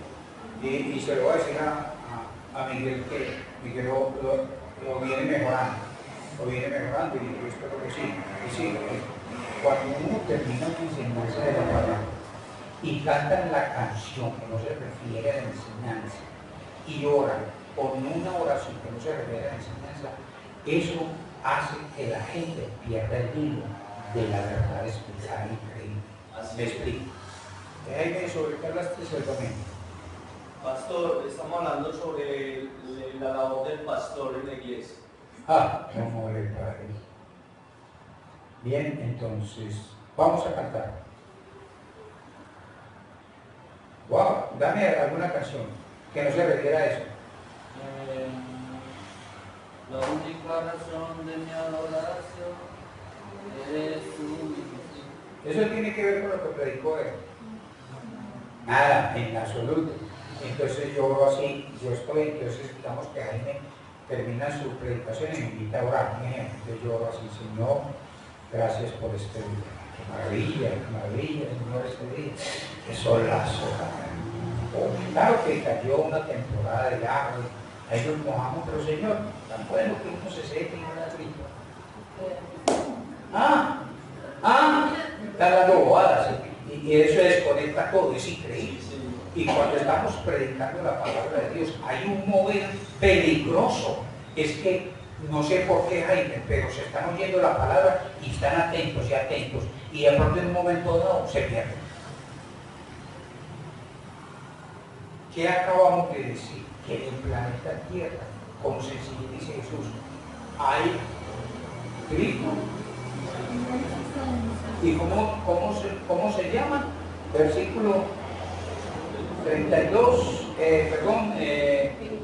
Y se lo voy a decir a Miguel, que Miguel lo viene mejorando. Y esto es lo que sí. Y sí, cuando uno termina una enseñanza de la palabra y cantan la canción que no se refiere a la enseñanza y oran con una oración que no se refiere a la enseñanza, eso hace que la gente pierda el hilo de la verdad espiritual increíble. Me explico. Déjame sobre qué hablaste el domingo.
Pastor, estamos hablando sobre la labor del pastor en la iglesia.
¿Cómo le parece? Bien, entonces, vamos a cantar. Wow, dame alguna canción que no se refiera a eso.
La única razón de mi adoración eres tú.
Eso tiene que ver con lo que predicó él. Nada, en absoluto. Entonces yo oro así, entonces digamos que Jaime termina su predicación y me invita a orar. Entonces yo oro así, Señor, gracias por este día. Qué maravilla, Señor, este día. Qué solazo. Claro que cayó una temporada de agua, ahí nos mojamos, pero Señor, tan bueno que uno se seque y no da grito. Están dando bobadas, y eso desconecta todo, es increíble. Y cuando estamos predicando la palabra de Dios, hay un mover peligroso. Es que, no sé por qué, Jaime, pero se están oyendo la palabra y están atentos, y de pronto en un momento dado se pierden. ¿Qué acabamos de decir? Que en el planeta Tierra, como sencillo dice Jesús, hay trigo. ¿Y cómo se llama? Versículo 32,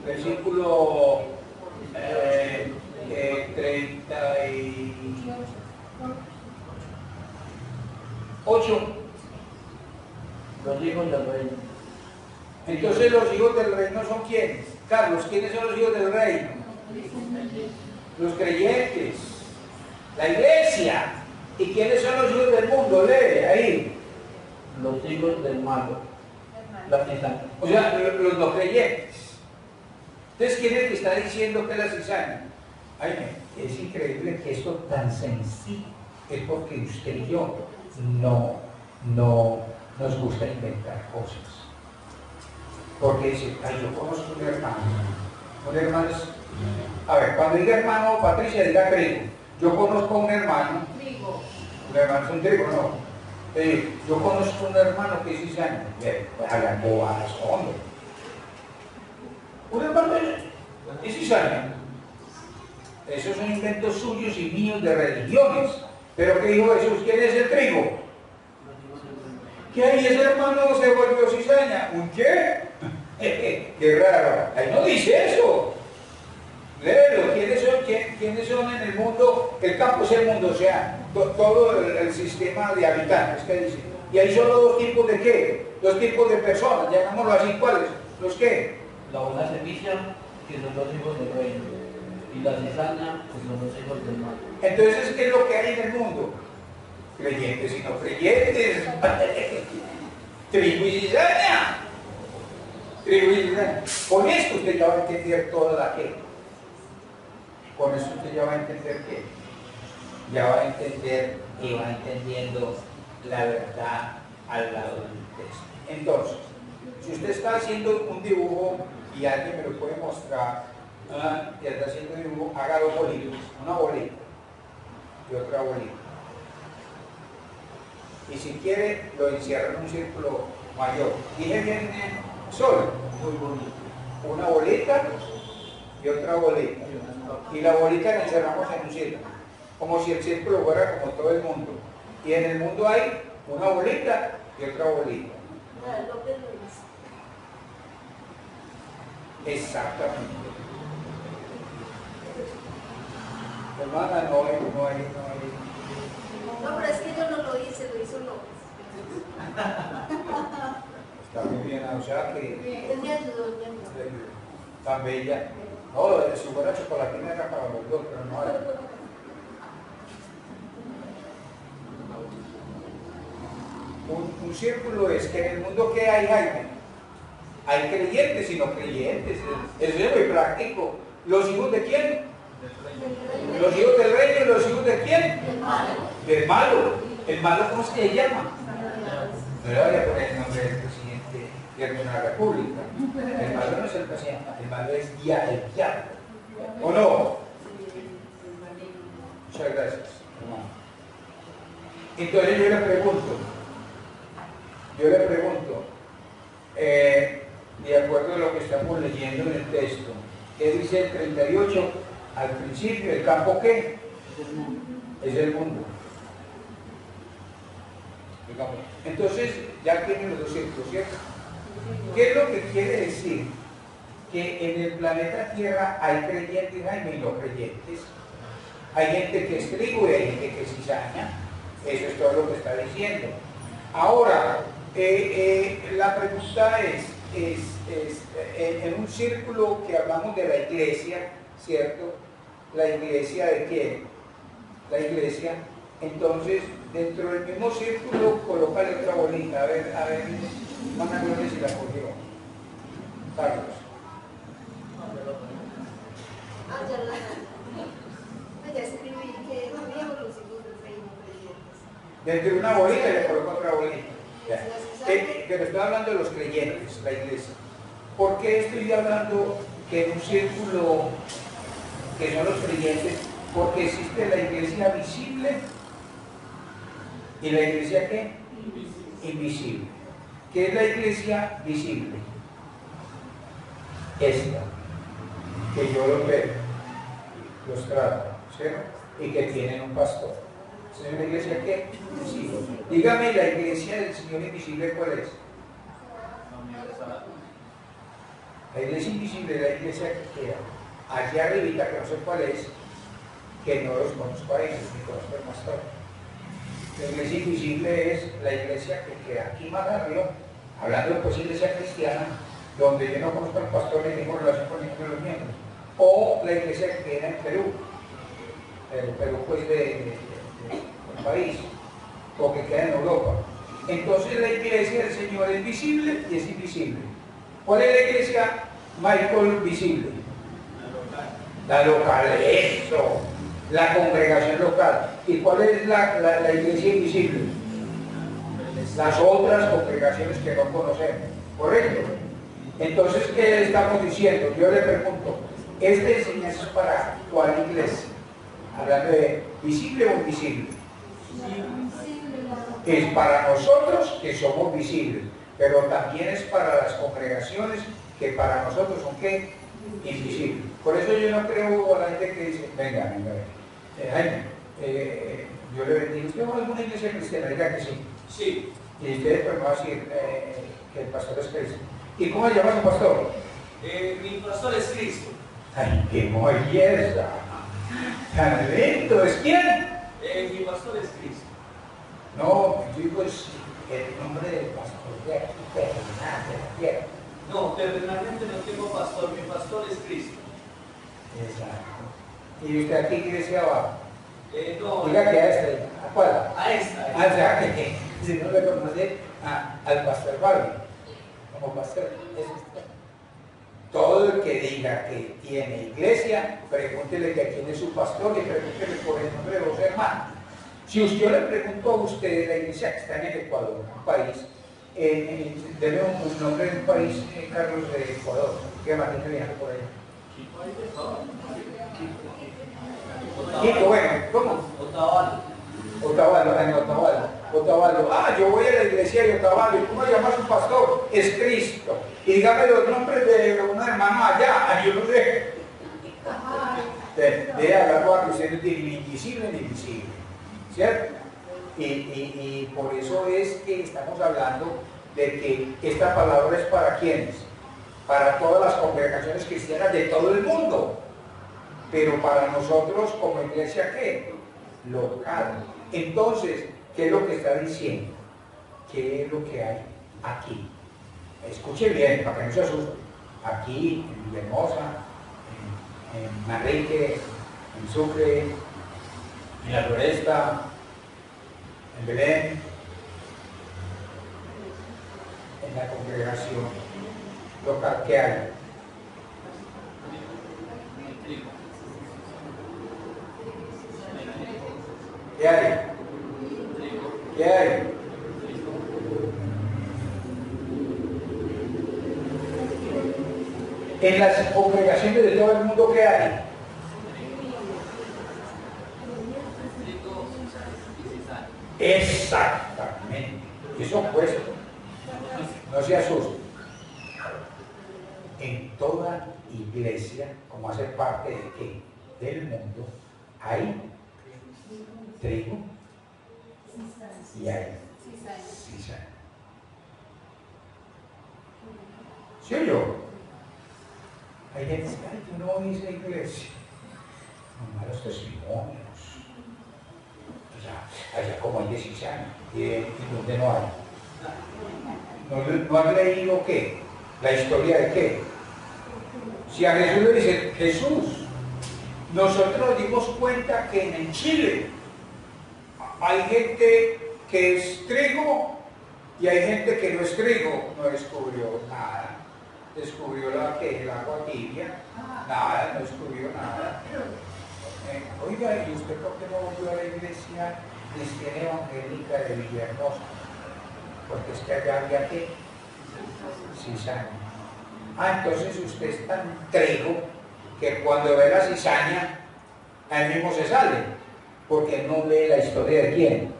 versículo 38.
Los hijos del reino.
Entonces los hijos del reino son ¿quiénes? Carlos, ¿quiénes son los hijos del reino? Los creyentes, la iglesia. ¿Y quiénes son los hijos del mundo? Lee ahí.
Los hijos del malo. La cizaña.
O sea, los no creyentes. Entonces, ¿quién es el que está diciendo que es la cizaña? Ay, es increíble que esto tan sencillo es porque usted y yo no nos gusta inventar cosas. Porque dice, ay, yo conozco un hermano. Un hermano es... A ver, cuando diga hermano, Patricia, diga trigo. Yo conozco un hermano.
Trigo.
Un hermano es un trigo, ¿no? Yo conozco un hermano que es cizaña. Pues hagan bobadas, hombre. Un hermano es cizaña. Esos son inventos suyos y míos de religiones. Pero ¿qué dijo Jesús? ¿Quién es el trigo? ¿Qué hay? Ese hermano se volvió cizaña. ¿Un qué? Qué raro. Ahí no dice eso. Léelo. ¿Quiénes son en el mundo? El campo es el mundo, o sea, todo el sistema de habitantes que dice. Y hay solo dos tipos de qué? Dos tipos de personas, llamémoslo así. ¿Cuáles? ¿Los qué?
La buena semilla, que son los hijos del reino. Y la cizaña, que son los hijos del mal.
Entonces, ¿qué es lo que hay en el mundo? Creyentes y no creyentes. Trigo y cizaña. Trigo y cizaña. Con esto usted ya va a entender toda la que. Con eso usted ya va a entender qué. Ya va a entender y va entendiendo la verdad al lado del texto. Entonces, si usted está haciendo un dibujo y alguien me lo puede mostrar, y está haciendo un dibujo, haga dos bolitas, una bolita y otra bolita. Y si quiere, lo encierra en un círculo mayor. Dije bien, sol.
Muy bonito.
Una bolita y otra bolita. Y la bolita la encerramos en un círculo. Como si el círculo fuera como todo el mundo. Y en el mundo hay una bolita y otra bolita. Exactamente. Hermana, no hay.
No, pero es que yo no lo hice, lo hizo López.
Está muy bien, o sea que
Él me ayudó, me ayudó.
tan bella. No, si fuera chocolatina era para los dos, pero no hay. Un círculo es que en el mundo ¿qué hay, Jaime? Hay creyentes y no creyentes. Eso es muy práctico. ¿Los hijos de quién? Los hijos del reino y los hijos de quién?
El malo.
Del malo. ¿El malo cómo se llama? No le voy a poner el nombre del presidente de una república. El malo no es el presidente, el malo es el diablo. ¿O no? Muchas gracias, hermano. Entonces yo le pregunto, de acuerdo a lo que estamos leyendo en el texto, ¿qué dice el 38? Al principio, ¿el campo qué? Es el mundo. Entonces, ya tienen los dos círculos, ¿cierto? ¿Qué es lo que quiere decir? Que en el planeta Tierra hay creyentes, Jaime, y no creyentes. Hay gente que es trigo y hay gente que es cizaña. Eso es todo lo que está diciendo. Ahora, la pregunta es en un círculo que hablamos de la iglesia, ¿cierto? ¿La iglesia de quién? La iglesia. Entonces, dentro del mismo círculo, colócale otra bolita. A ver, Ana Gloria si la cogió. Carlos.
Ya escribí que no habíamos los hijos del reino creyentes.
Dentro de una bolita le coloco otra bolita. Pero estoy hablando de los creyentes, la iglesia. ¿Por qué estoy hablando que en un círculo que son los creyentes? Porque existe la iglesia visible y la iglesia ¿qué? Invisible. ¿Qué es la iglesia visible? Esta, que yo los veo, los trato, ¿cierto? Y que tienen un pastor. ¿Es una iglesia qué? Visible. Dígame, la iglesia del Señor invisible, ¿cuál es?
universal.
La iglesia invisible es la iglesia que queda allá arribita, que no sé cuál es, que no los conozco a ellos, ni conozco al pastor. La iglesia invisible es la iglesia que queda aquí más arriba, hablando de pues iglesia cristiana, donde yo no conozco al pastor ni tengo relación con ninguno de los miembros. O la iglesia que queda en Perú, el Perú pues de país, o que queda en Europa. Entonces la iglesia del Señor es visible y es invisible. ¿Cuál es la iglesia, Michael, visible? La local, eso, la congregación local. ¿Y cuál es la iglesia invisible? Las otras congregaciones que no conocemos, ¿correcto? Entonces, ¿qué estamos diciendo? Yo le pregunto, ¿esta enseñanza es para cuál iglesia? Hablando de visible o invisible. Es para nosotros que somos visibles, pero también es para las congregaciones que para nosotros son ¿qué? Invisibles. Por eso yo no creo a la gente que dice, venga, Jaime, yo le bendigo. ¿Usted va a alguna iglesia cristiana? Diga que sí.
Sí.
Y ustedes pues van a decir que el pastor es Cristo. ¿Y cómo se llama su pastor?
Mi pastor es Cristo.
¡Ay, qué belleza! ¡Tan lindo! ¿Es quién?
Mi pastor es Cristo.
No, yo digo es el nombre del pastor de aquí, terrenal, de la tierra.
No, terrenalmente no tengo pastor, mi pastor es Cristo.
Exacto. ¿Y usted a qué iglesia va?
No,
Diga que a esta, ¿a cuál?
a esta.
O sea, que si no le conoce al pastor Barbie, como pastor, es usted. Todo el que diga que tiene iglesia, pregúntele que quién es su pastor y pregúntele por el nombre de los hermanos. Si yo le pregunto a usted, la iglesia que está en el Ecuador, un país, debe un nombre de un país, Carlos, de Ecuador, que va a viajar por ahí. Quito, bueno, ¿cómo? Otavalo. Ah, yo voy a la iglesia de Otavalo. ¿Y cómo se llama su pastor? Es Cristo. Y dígame los nombres de unos hermanos allá. Yo no sé. Debe hablar con cristianos de invisible ni invisible. ¿Cierto? Y por eso es que estamos hablando de que esta palabra es para ¿quiénes? Para todas las congregaciones cristianas de todo el mundo. Pero para nosotros como iglesia, ¿qué? Local. Entonces, ¿qué es lo que está diciendo? ¿Qué es lo que hay aquí? Escuche bien, para que no se asuste. Aquí, en Villahermosa, en Manrique, en Sucre, en La Floresta, en Belén, en la congregación local, ¿qué hay? ¿Qué hay? ¿Qué hay? En las congregaciones de todo el mundo, ¿qué hay? Exactamente. Eso pues, no se asuste. En toda iglesia, como hace parte de qué? Del mundo, hay trigo y hay cizaña. ¿Sí o yo? Hay gente que dice, tú no oís la iglesia. Son malos testimonios. Allá como hay de cizaña. ¿Y dónde no hay? ¿No han leído qué? ¿La historia de qué? Si a Jesús le dicen, Jesús, nosotros nos dimos cuenta que en Chile hay gente que es trigo y hay gente que no es trigo. No descubrió nada. Descubrió el agua tibia. Nada, no descubrió nada. Oiga, ¿y usted por qué no volvió a la iglesia cristiana evangélica de Villahermosa? Porque es que allá había ¿qué? Cizaña. Ah, entonces usted es tan trigo que cuando ve la cizaña, ahí mismo se sale, porque no lee la historia de quién.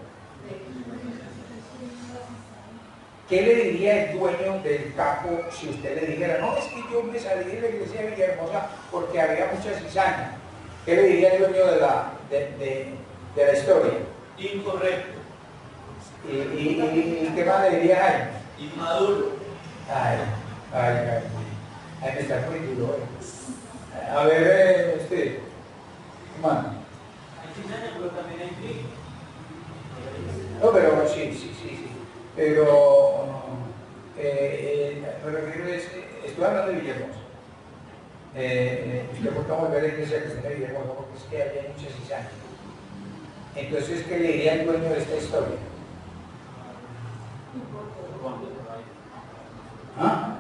¿Qué le diría el dueño del campo si usted le dijera, no, es que yo me salí de la iglesia de Villahermosa porque había mucha cizaña? ¿Qué le diría el dueño de la historia?
Incorrecto.
¿Y qué más le diría a él?
Inmaduro.
Ay, ay, ay. Ay, me está muy duro, A ver, hermano.
Hay cizaña, pero también hay trigo.
No, pero sí. Pero me refiero estoy hablando de Villahermosa. Usted porque vamos a ver la iglesia que está en Villahermosa, porque es que hay muchas cizañas. Entonces, ¿qué le diría el dueño de esta historia? ¿Ah?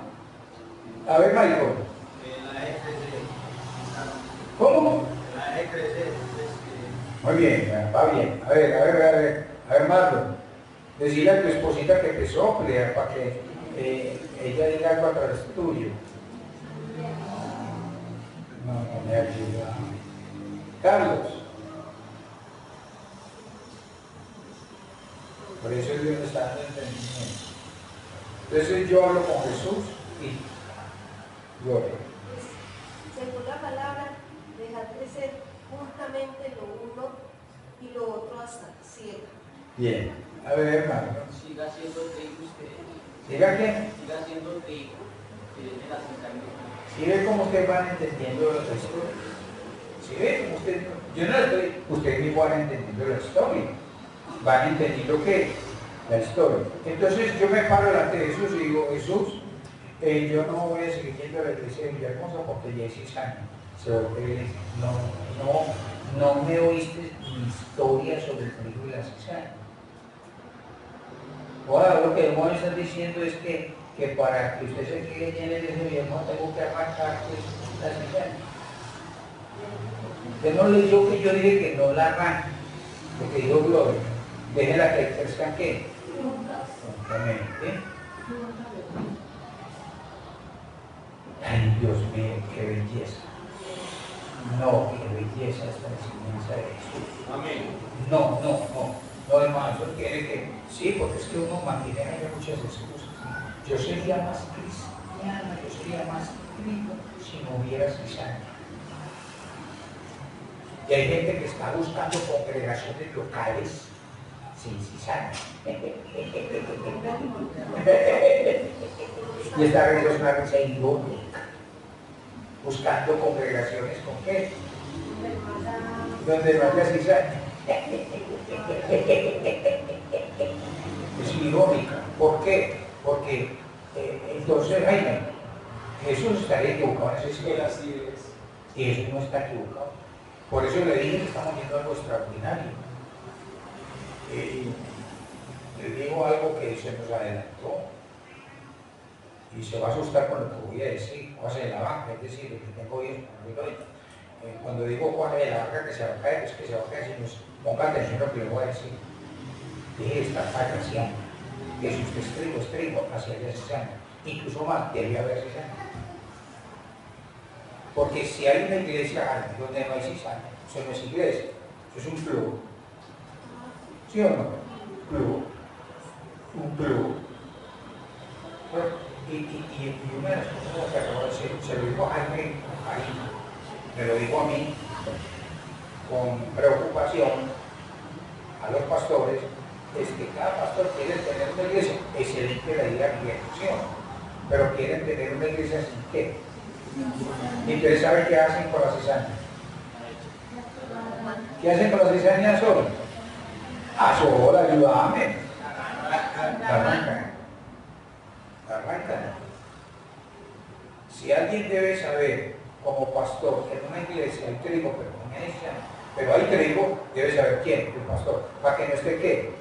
A ver, Michael.
La deje crecer.
¿Cómo?
La deje crecer.
Muy bien, va bien. A ver, Marlon. Decirle a tu esposita que te sople para que ella diga algo a través tuyo. No me ayuda. Carlos. Por eso Dios me está dando entendimiento. Entonces yo hablo con Jesús y gloria.
Según la palabra, dejar crecer juntamente lo uno y lo otro hasta cielo.
Bien. A ver, hermano.
Siga siendo trigo usted.
¿Diga qué?
Siga siendo trigo. Que tiene la cizaña.
¿Sí ve cómo ustedes van entendiendo la historia? ¿Sí ve cómo ustedes? Yo no estoy, ustedes mismos van entendiendo la historia. Van entendiendo qué? La historia. Entonces yo me paro delante de Jesús y digo, Jesús, yo no voy a seguir yendo a la iglesia de Villahermosa porque ya es 6 años. No me oíste mi historia sobre el trigo y la cizaña. Ahora lo que el hermano está diciendo es que para que usted se quede en la iglesia de Villahermosa tengo que arrancar pues, la cizaña. Usted no leyó que yo dije que no la arranque, porque dijo Gloria, déjela que crezcan ¿qué? Juntamente. Ay, Dios mío, qué belleza. No, qué belleza esta enseñanza de Jesús.
Amén.
No, hermano, eso quiere que, sí, porque es que uno mantiene muchas excusas. Yo sería más cristiana, yo sería más trigo si no hubiera cizaña. Y hay gente que está buscando congregaciones locales sin cizaña. Y esta risa es una risa irónica. Buscando congregaciones con qué? Donde no haya cizaña. Es irónica. ¿Por qué? Porque entonces, Jaime, Jesús estaría equivocado en esa historia.
Así es.
Y Jesús no está equivocado. Por eso le dije que estamos viendo algo extraordinario. Le digo algo que se nos adelantó. Y se va a asustar con lo que voy a decir. Juan de la Banca, es decir, el que tengo hijos, cuando digo Juan de la Banca que se va a caer, es que se va a caer, si nos ponga atención a lo que le voy a decir. Deje de estar fantaseando. Que si usted es trigo, hacia allá cizaña. Incluso más, debe haber cizaña. Porque si hay una iglesia grande donde no hay cizaña, eso no es iglesia, eso es un club. ¿Sí o no? Un club. Bueno, y una de las cosas que acabo de decir, se lo digo a Jaime con cariño, me lo digo a mí con preocupación, a los pastores, es que cada pastor quiere tener una iglesia, excelente la idea de ejecución, pero quieren tener una iglesia sin qué. Y ustedes saben qué hacen con la cizaña. ¿Qué hacen con la cizaña solo? Sola, ayúdame. Arrancan. Si alguien debe saber, como pastor, que en una iglesia hay trigo, pero hay trigo, debe saber quién, el pastor, para que no esté qué,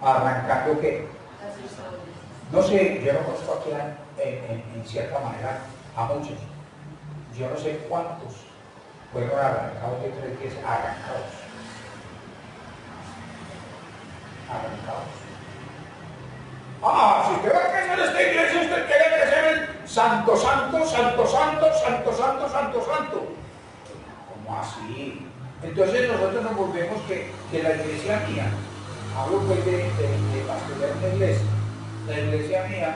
arrancando qué. No sé, yo no conozco aquí en cierta manera a muchos. Yo no sé cuántos fueron arrancados de 3 días, arrancados. Si usted va a crecer en esta iglesia, usted quiere crecer en santo. ¿Cómo así? Entonces nosotros nos volvemos que la iglesia mía, hablo pues de pastorear una iglesia, la iglesia mía,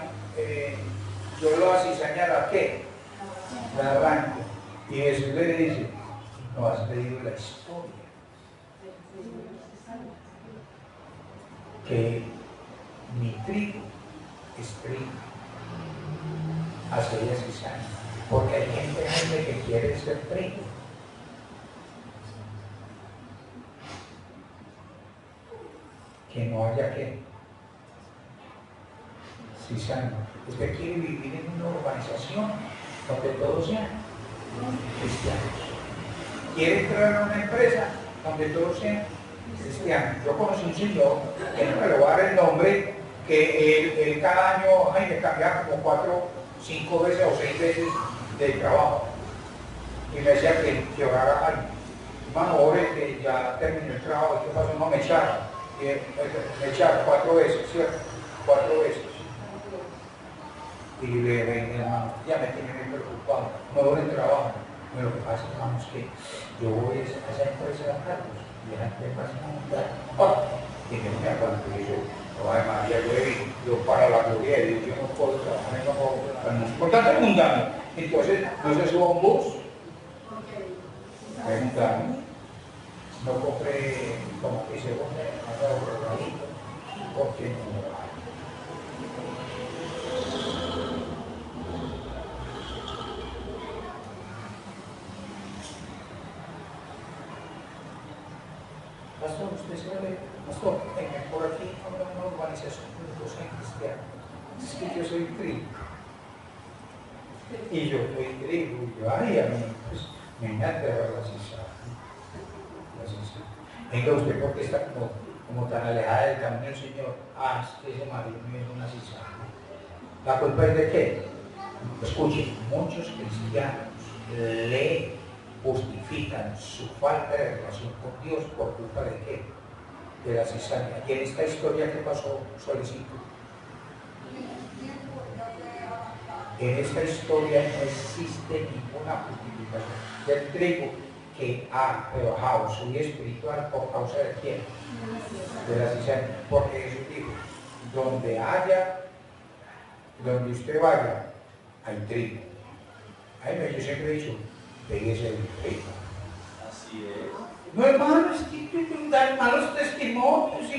yo lo cizañar a qué? La arranco. Y Jesús le dice, no has leído la historia. Que mi trigo es trigo hacia la cizaña. Porque hay gente que quiere ser trigo. Que no haya que cizaña. Usted quiere vivir en una urbanización donde todos sean cristianos. Quiere entrar a una empresa donde todos sean cristianos. Yo conocí un señor, que no me lo va a dar el nombre, que él cada año le cambiaba como 4, 5 veces o 6 veces de trabajo. Y me decía que orara ahí. Hermano, ore que ya terminé el trabajo. ¿Qué pasó? No, me echaron. Me echaron 4 veces, ¿cierto? 4 veces. Y le dije, hermano, ya me tienen preocupado. No doy el trabajo. Pero lo que pasa, hermano, es que yo voy a esa empresa de Carlos y la gente pasa a montar. Y que no me aguanto. Y yo, ay María, yo para la gloria de Dios, yo no puedo trabajar en la por tanto el mundano. Entonces, no se suba a un bus. Preguntame. No compre, como que se pone a borradito, porque no lo hay. Pastor, usted sabe, pastor, por aquí no una urbanización de los cristianos. Es que yo soy trigo. Y yo soy trigo. Y yo, ay, a mí, pues, me encanta ver la cizaña. Venga usted, porque está como tan alejada del camino del Señor. Ah, es que ese marido mío es una cizaña. ¿La culpa es de qué? Escuchen, muchos cristianos le justifican su falta de relación con Dios por culpa de qué? De la cizaña. Y en esta historia, ¿qué pasó? Solicito. En esta historia no existe ninguna justificación del trigo que ha rebajado su vida espiritual por causa de quién? De la cizaña. Porque Jesús dijo, donde usted vaya, hay trigo. Ay, yo siempre he dicho, péguese el trigo.
Así es.
No, hermano, es que dan malos testimonios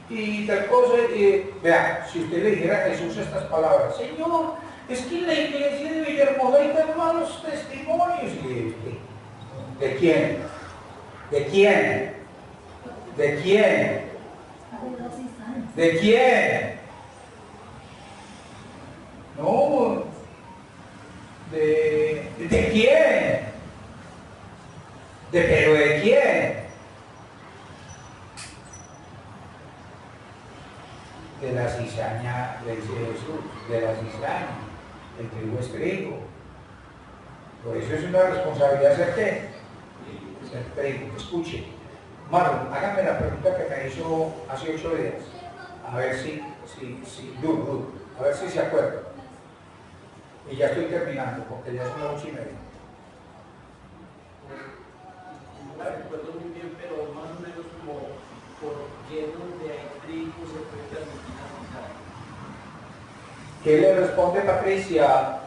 y tal cosa. Vea, si usted le dijera a Jesús estas palabras, Señor, es que en la iglesia de Villahermosa hay tan malos testimonios. ¿De quién? ¿De quién? ¿De quién? ¿De quién? No. ¿De quién? ¿Pero de quién? De la cizaña, le dice Jesús, de la cizaña. El trigo es trigo. Por eso es una responsabilidad ser qué? Ser trigo. Escuche. Marlon, hágame la pregunta que me hizo hace 8 días. A ver si a ver si se acuerda. Y ya estoy terminando, porque ya son las 8:30.
No la recuerdo muy bien, pero más o menos como por qué donde hay trigo se puede permitir la cizaña.
¿Qué le responde Patricia?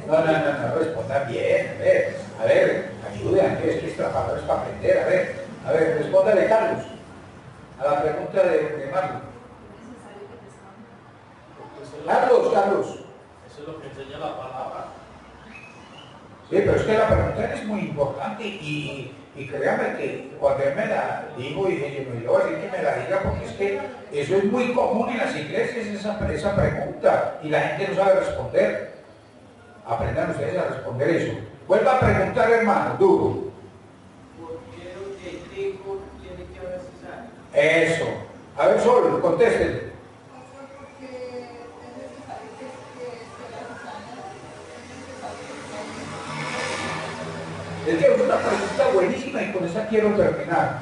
No, responda bien, a ver, ayuden, es que esta palabra es para aprender, a ver, respóndale Carlos, a la pregunta de Marlon. Carlos.
Eso es lo que enseña la palabra.
Sí, pero es que la pregunta es muy importante y créame que cuando él me la dijo, dije, yo le voy a decir que me la diga porque es que eso es muy común en las iglesias, esa pregunta, y la gente no sabe responder. Aprendan ustedes a responder eso. Vuelva a preguntar, hermano, duro.
¿Por qué donde hay trigo tiene que haber cizaña?
Eso. A ver, solo, contéstele. Es que es una pregunta buenísima y con esa quiero terminar.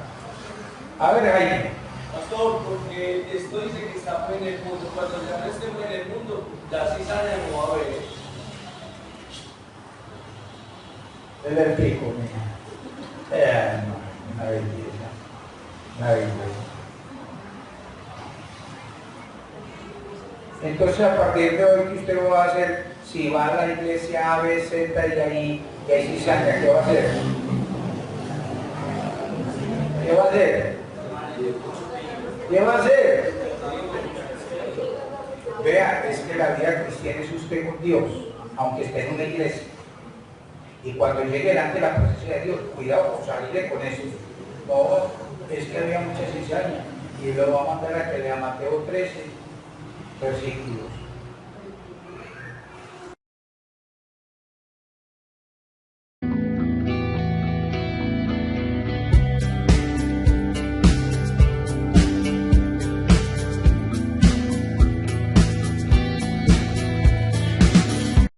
A ver, Jaime.
Pastor, porque esto dice que estamos en el mundo. Cuando ya no estemos en el mundo, la cizaña no va a haber.
El vertigo, mira. No, una belleza. Una belleza. Entonces, a partir de hoy, ¿qué usted va a hacer? Si va a la iglesia A, B, Z y ahí hay cizaña, ¿qué va a hacer? ¿Qué va a hacer? ¿Qué va a hacer? Vea, es que la vida cristiana es usted con Dios, aunque esté en una iglesia. Y cuando llegue delante de la presencia de Dios, cuidado con salirle con eso. No, es que había mucha cizaña. Y lo va a mandar a que lea Mateo 13, versículos